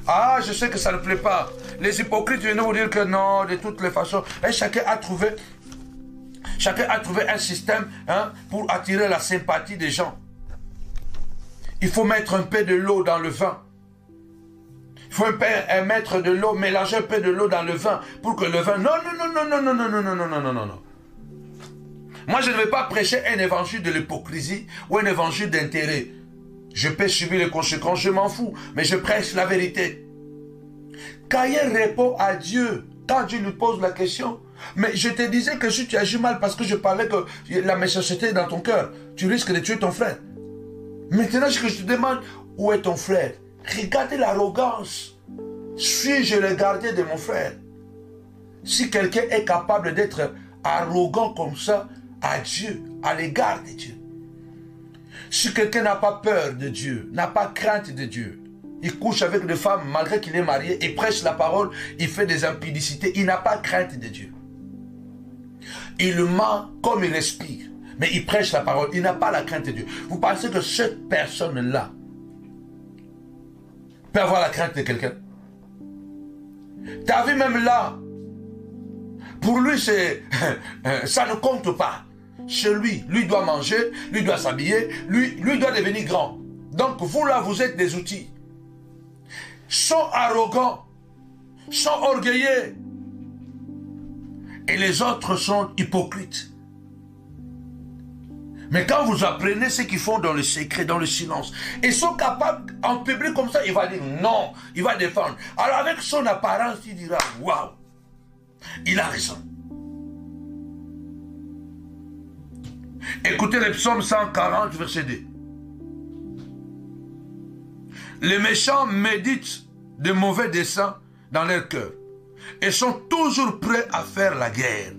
[SPEAKER 1] Ah, je sais que ça ne plaît pas. Les hypocrites viennent vous dire que non, de toutes les façons. Et chacun a trouvé un système pour attirer la sympathie des gens. Il faut mettre un peu de l'eau dans le vin. Il faut mettre de l'eau, mélanger un peu de l'eau dans le vin pour que le vin... Non, non, non, non, non, non, non, non, non, non, non, non, non. Moi, je ne vais pas prêcher un évangile de l'hypocrisie ou un évangile d'intérêt. Je peux subir les conséquences, je m'en fous, mais je prêche la vérité. Caïn répond à Dieu quand Dieu lui pose la question. Mais je te disais que si tu agis mal parce que je parlais que la méchanceté est dans ton cœur, tu risques de tuer ton frère. Maintenant, ce que je te demande, où est ton frère? Regardez l'arrogance. Suis-je le gardien de mon frère? Si quelqu'un est capable d'être arrogant comme ça à Dieu, à l'égard de Dieu, si quelqu'un n'a pas peur de Dieu, n'a pas crainte de Dieu, il couche avec des femmes malgré qu'il est marié, il prêche la parole, il fait des impudicités, il n'a pas crainte de Dieu. Il ment comme il respire, mais il prêche la parole, il n'a pas la crainte de Dieu. Vous pensez que cette personne-là peut avoir la crainte de quelqu'un? Ta vie même là, pour lui, ça ne compte pas. Chez lui, lui doit manger, lui doit s'habiller, lui doit devenir grand. Donc vous là, vous êtes des outils. Sont arrogants, sont orgueilleux. Et les autres sont hypocrites. Mais quand vous apprenez ce qu'ils font dans le secret, dans le silence, ils sont capables, en public comme ça, il va dire non, il va défendre. Alors avec son apparence, il dira waouh, il a raison. Écoutez le psaume 140, verset 2. Les méchants méditent de mauvais desseins dans leur cœur. et sont toujours prêts à faire la guerre.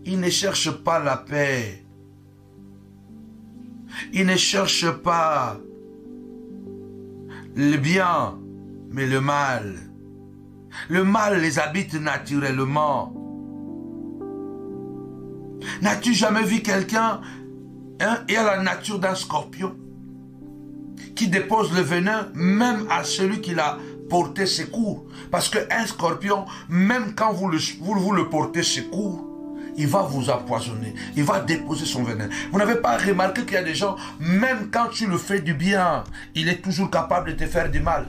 [SPEAKER 1] Ils ne cherchent pas la paix. Ils ne cherchent pas le bien, mais le mal. Le mal les habite naturellement. N'as-tu jamais vu quelqu'un et à la nature d'un scorpion qui dépose le venin même à celui qui l'a porté secours? Parce qu'un scorpion, même quand vous le portez secours, il va vous empoisonner, il va déposer son venin. Vous n'avez pas remarqué qu'il y a des gens, même quand tu le fais du bien, il est toujours capable de te faire du mal.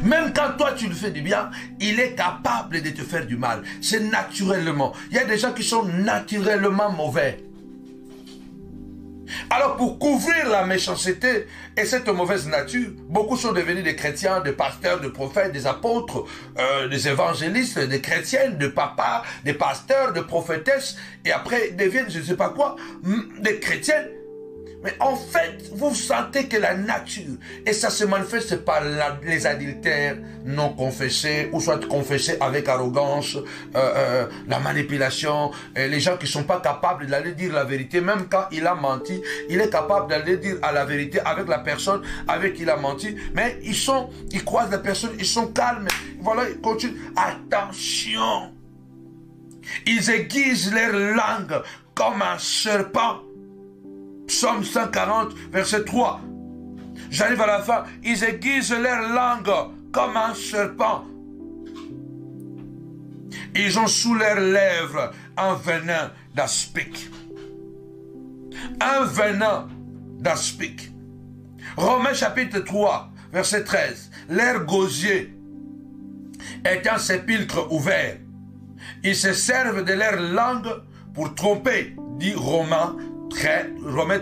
[SPEAKER 1] Même quand toi tu le fais du bien, il est capable de te faire du mal. C'est naturellement. Il y a des gens qui sont naturellement mauvais. Alors pour couvrir la méchanceté et cette mauvaise nature, beaucoup sont devenus des chrétiens, des pasteurs, des prophètes, des apôtres, des évangélistes, des chrétiennes, des papas, des pasteurs, des prophétesses, et après ils deviennent je ne sais pas quoi, des chrétiennes. Mais en fait, vous sentez que la nature, et ça se manifeste par les adultères non confessés, ou soit confessés avec arrogance, la manipulation, les gens qui ne sont pas capables d'aller dire la vérité, même quand il a menti, il est capable d'aller dire à la vérité avec la personne avec qui il a menti, mais ils croisent la personne, ils sont calmes, voilà, ils continuent. Attention! Ils aiguisent leur langue comme un serpent. Psaume 140, verset 3. J'arrive à la fin. Ils aiguisent leur langue comme un serpent. Ils ont sous leurs lèvres un venin d'aspic. Un venin d'aspic. Romains chapitre 3, verset 13. Leur gosier est un sépulcre ouvert. Ils se servent de leur langue pour tromper, dit Romains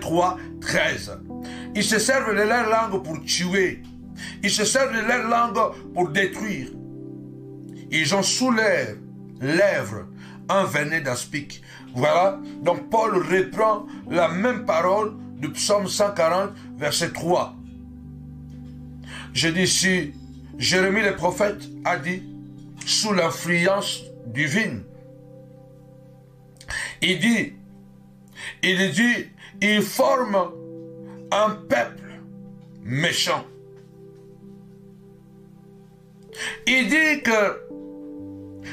[SPEAKER 1] 3, 13. Ils se servent de leur langue pour tuer. Ils se servent de leur langue pour détruire. Ils ont sous leurs lèvres un venin d'aspic. Voilà. Donc Paul reprend la même parole du psaume 140, verset 3. Je dis ici, Jérémie le prophète a dit, sous l'influence divine, il dit, il forme un peuple méchant. Il dit que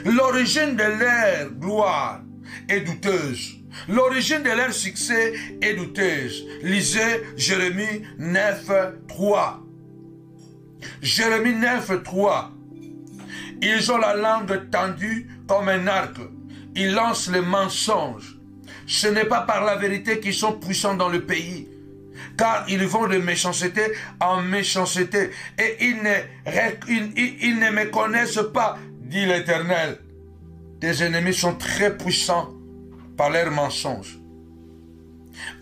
[SPEAKER 1] l'origine de leur gloire est douteuse. L'origine de leur succès est douteuse. Lisez Jérémie 9, 3. Jérémie 9, 3. Ils ont la langue tendue comme un arc. Ils lancent les mensonges. Ce n'est pas par la vérité qu'ils sont puissants dans le pays, car ils vont de méchanceté en méchanceté, et ils ne me connaissent pas, dit l'Éternel. Tes ennemis sont très puissants par leurs mensonges.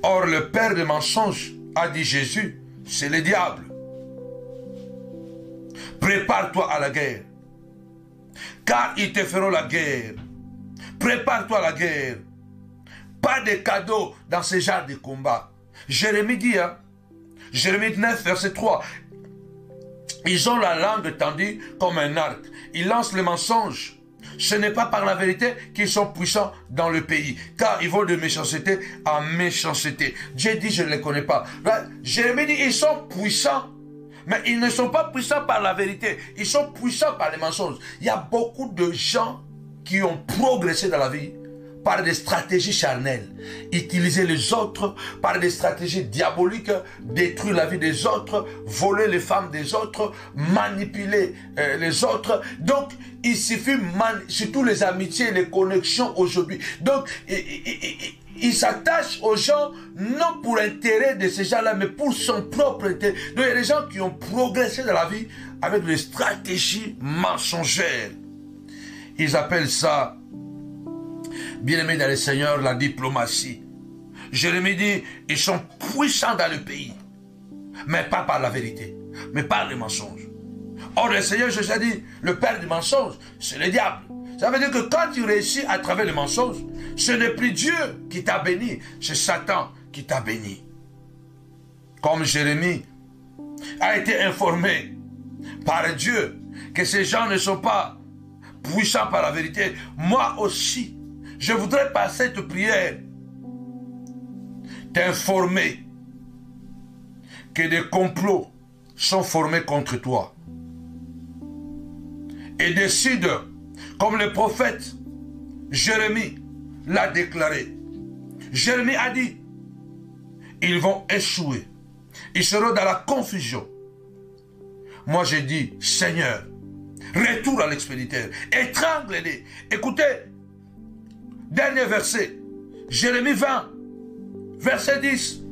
[SPEAKER 1] Or, le père des mensonges, a dit Jésus, c'est le diable. Prépare-toi à la guerre, car ils te feront la guerre. Prépare-toi à la guerre. Pas de cadeaux dans ce genre de combat. Jérémie dit, Jérémie 9, verset 3, ils ont la langue tendue comme un arc. Ils lancent les mensonges. Ce n'est pas par la vérité qu'ils sont puissants dans le pays, car ils vont de méchanceté en méchanceté. Dieu dit, je ne les connais pas. Là, Jérémie dit, ils sont puissants, mais ils ne sont pas puissants par la vérité. Ils sont puissants par les mensonges. Il y a beaucoup de gens qui ont progressé dans la vie par des stratégies charnelles, utiliser les autres par des stratégies diaboliques, détruire la vie des autres, voler les femmes des autres, manipuler les autres. Donc, il suffit, surtout les amitiés et les connexions aujourd'hui. Donc, il s'attache aux gens, non pour l'intérêt de ces gens-là, mais pour son propre intérêt. Donc, il y a des gens qui ont progressé dans la vie avec des stratégies mensongères. Ils appellent ça, bien-aimés dans le Seigneur, la diplomatie. Jérémie dit, ils sont puissants dans le pays, mais pas par la vérité, mais par les mensonges. Or, le Seigneur Jésus a dit, le père du mensonge, c'est le diable. Ça veut dire que quand tu réussis à travers les mensonges, ce n'est plus Dieu qui t'a béni, c'est Satan qui t'a béni. Comme Jérémie a été informé par Dieu que ces gens ne sont pas puissant par la vérité. Moi aussi, je voudrais par cette prière t'informer que des complots sont formés contre toi. Et décide, comme le prophète Jérémie l'a déclaré. Jérémie a dit, ils vont échouer. Ils seront dans la confusion. Moi j'ai dit, Seigneur, retour à l'expéditeur, étrangle-les. Écoutez, dernier verset, Jérémie 20, verset 10.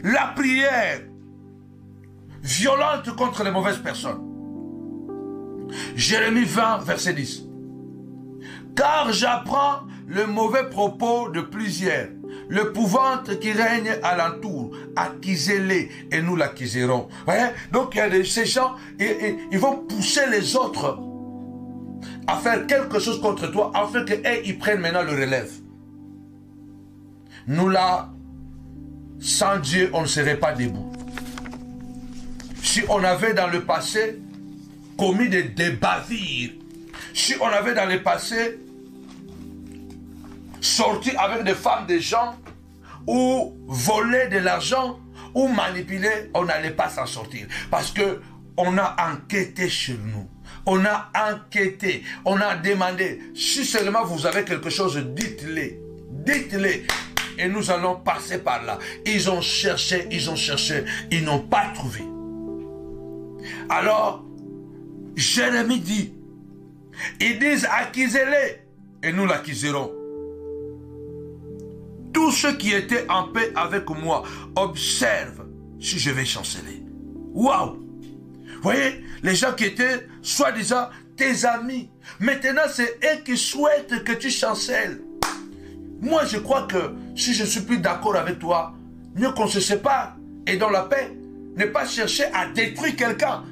[SPEAKER 1] La prière violente contre les mauvaises personnes. Jérémie 20, verset 10. Car j'apprends le mauvais propos de plusieurs, l'épouvante qui règne alentour, accusez-les et nous l'accuserons. Donc il y a ces gens, ils vont pousser les autres à faire quelque chose contre toi, afin qu'ils prennent maintenant le relève. Nous là, sans Dieu, on ne serait pas debout. Si on avait dans le passé commis des bavures, si on avait dans le passé sorti avec des femmes des gens, ou volé de l'argent, ou manipulé, on n'allait pas s'en sortir. Parce que on a enquêté sur nous. On a enquêté, on a demandé, si seulement vous avez quelque chose, dites-le. Dites-le. Et nous allons passer par là. Ils ont cherché, ils n'ont pas trouvé. Alors, Jérémie dit, ils disent accusez-les et nous l'accuserons. Tous ceux qui étaient en paix avec moi observent si je vais chanceler. Waouh! Vous voyez, les gens qui étaient soi-disant tes amis, maintenant c'est eux qui souhaitent que tu chancelles. Moi je crois que si je ne suis plus d'accord avec toi, mieux qu'on se sépare et dans la paix, ne pas chercher à détruire quelqu'un.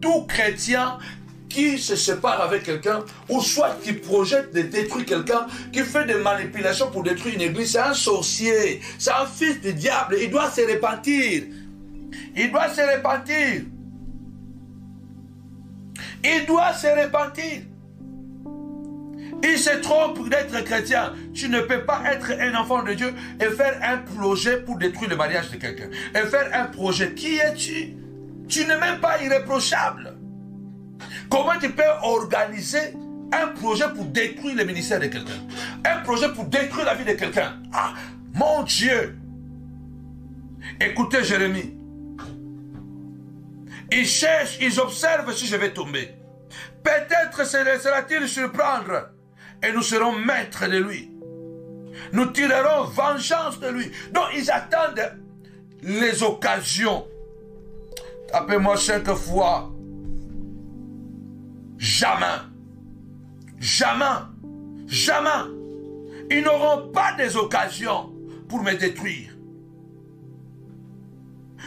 [SPEAKER 1] Tout chrétien qui se sépare avec quelqu'un, ou soit qui projette de détruire quelqu'un, qui fait des manipulations pour détruire une église, c'est un sorcier, c'est un fils du diable, il doit se repentir. Il doit se repentir. Il doit se repentir. Il se trompe d'être chrétien. Tu ne peux pas être un enfant de Dieu et faire un projet pour détruire le mariage de quelqu'un. Et faire un projet. Qui es-tu? Tu n'es même pas irréprochable. Comment tu peux organiser un projet pour détruire le ministère de quelqu'un? Un projet pour détruire la vie de quelqu'un? Ah, mon Dieu! Écoutez Jérémie. Ils cherchent, ils observent si je vais tomber. Peut-être se laissera-t-il surprendre et nous serons maîtres de lui. Nous tirerons vengeance de lui. Donc ils attendent les occasions. Tapez-moi 5 fois. Jamais. Jamais. Jamais. Ils n'auront pas des occasions pour me détruire.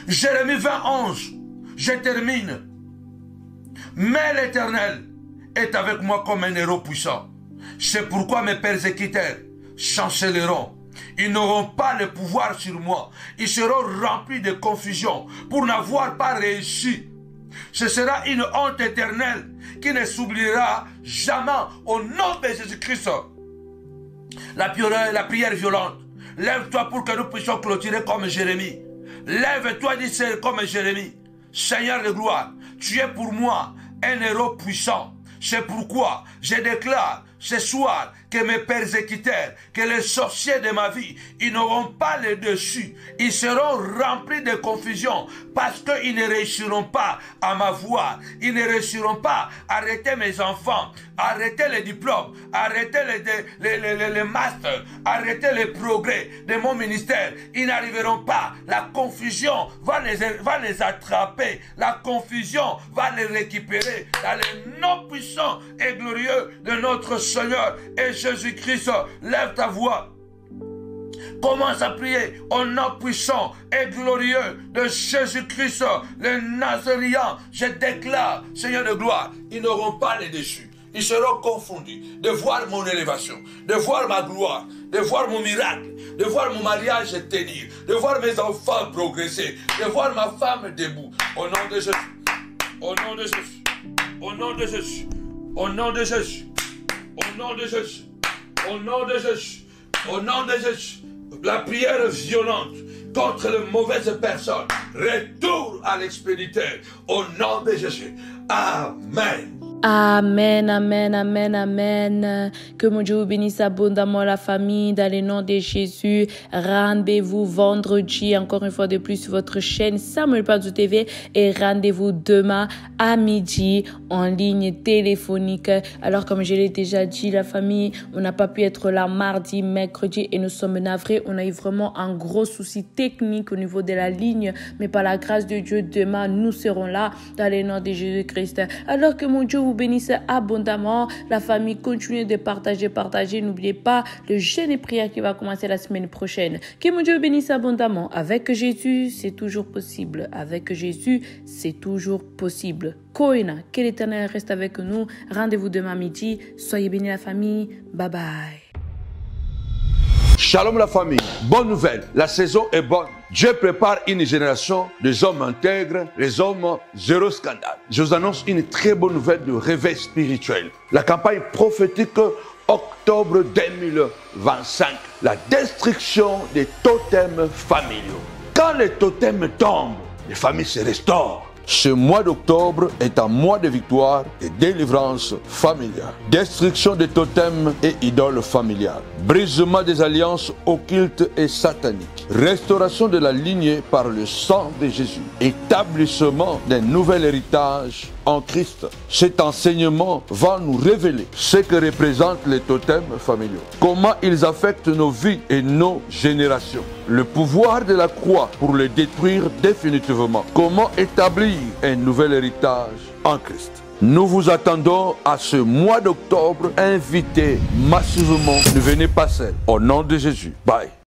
[SPEAKER 1] Jérémie 20, 11. Je termine. Mais l'Éternel est avec moi comme un héros puissant. C'est pourquoi mes persécuteurs chanceleront. Ils n'auront pas le pouvoir sur moi. Ils seront remplis de confusion pour n'avoir pas réussi. Ce sera une honte éternelle qui ne s'oubliera jamais au nom de Jésus-Christ. La prière violente. Lève-toi pour que nous puissions clôturer comme Jérémie. Lève-toi, dis comme Jérémie. Seigneur de gloire, tu es pour moi un héros puissant. C'est pourquoi je déclare ce soir que mes persécuteurs, que les sorciers de ma vie, ils n'auront pas le dessus. Ils seront remplis de confusion parce qu'ils ne réussiront pas à m'avoir. Ils ne réussiront pas à arrêter mes enfants, arrêter les diplômes, arrêter les masters, arrêter les progrès de mon ministère. Ils n'arriveront pas. La confusion va les attraper. La confusion va les récupérer dans le nom puissant et glorieux de notre Seigneur et Jésus-Christ. Lève ta voix. Commence à prier au nom puissant et glorieux de Jésus-Christ, le Nazaréen. Je déclare, Seigneur de gloire, ils n'auront pas les dessus. Ils seront confondus de voir mon élévation, de voir ma gloire, de voir mon miracle, de voir mon mariage tenir, de voir mes enfants progresser, de voir ma femme debout. Au nom de Jésus, au nom de Jésus, au nom de Jésus. Au nom de Jésus. Au nom de Jésus. Au nom de Jésus. Au nom de Jésus. La prière violente contre les mauvaises personnes. Retour à l'expéditeur. Au nom de Jésus. Amen.
[SPEAKER 2] Amen, amen, amen, amen. Que mon Dieu vous bénisse abondamment la famille dans le nom de Jésus. Rendez-vous vendredi, encore une fois de plus, sur votre chaîne Samuel Panzou TV et rendez-vous demain à midi en ligne téléphonique. Alors, comme je l'ai déjà dit, la famille, on n'a pas pu être là mardi, mercredi et nous sommes navrés. On a eu vraiment un gros souci technique au niveau de la ligne, mais par la grâce de Dieu, demain, nous serons là dans le nom de Jésus-Christ. Alors que mon Dieu vous bénisse abondamment. La famille, continue de partager. N'oubliez pas le jeûne et prière qui va commencer la semaine prochaine. Que mon Dieu vous bénisse abondamment. Avec Jésus, c'est toujours possible. Avec Jésus, c'est toujours possible. Koina, que l'Éternel reste avec nous. Rendez-vous demain midi. Soyez bénis la famille. Bye bye.
[SPEAKER 1] Shalom la famille, bonne nouvelle, la saison est bonne. Dieu prépare une génération des hommes intègres, les hommes zéro scandale. Je vous annonce une très bonne nouvelle de réveil spirituel. La campagne prophétique octobre 2025, la destruction des totems familiaux. Quand les totems tombent, les familles se restaurent. Ce mois d'octobre est un mois de victoire et de délivrance familiale. Destruction des totems et idoles familiales. Brisement des alliances occultes et sataniques. Restauration de la lignée par le sang de Jésus. Établissement d'un nouvel héritage en Christ. Cet enseignement va nous révéler ce que représentent les totems familiaux. Comment ils affectent nos vies et nos générations. Le pouvoir de la croix pour les détruire définitivement. Comment établir un nouvel héritage en Christ. Nous vous attendons à ce mois d'octobre. Invitez massivement. Ne venez pas seul. Au nom de Jésus. Bye.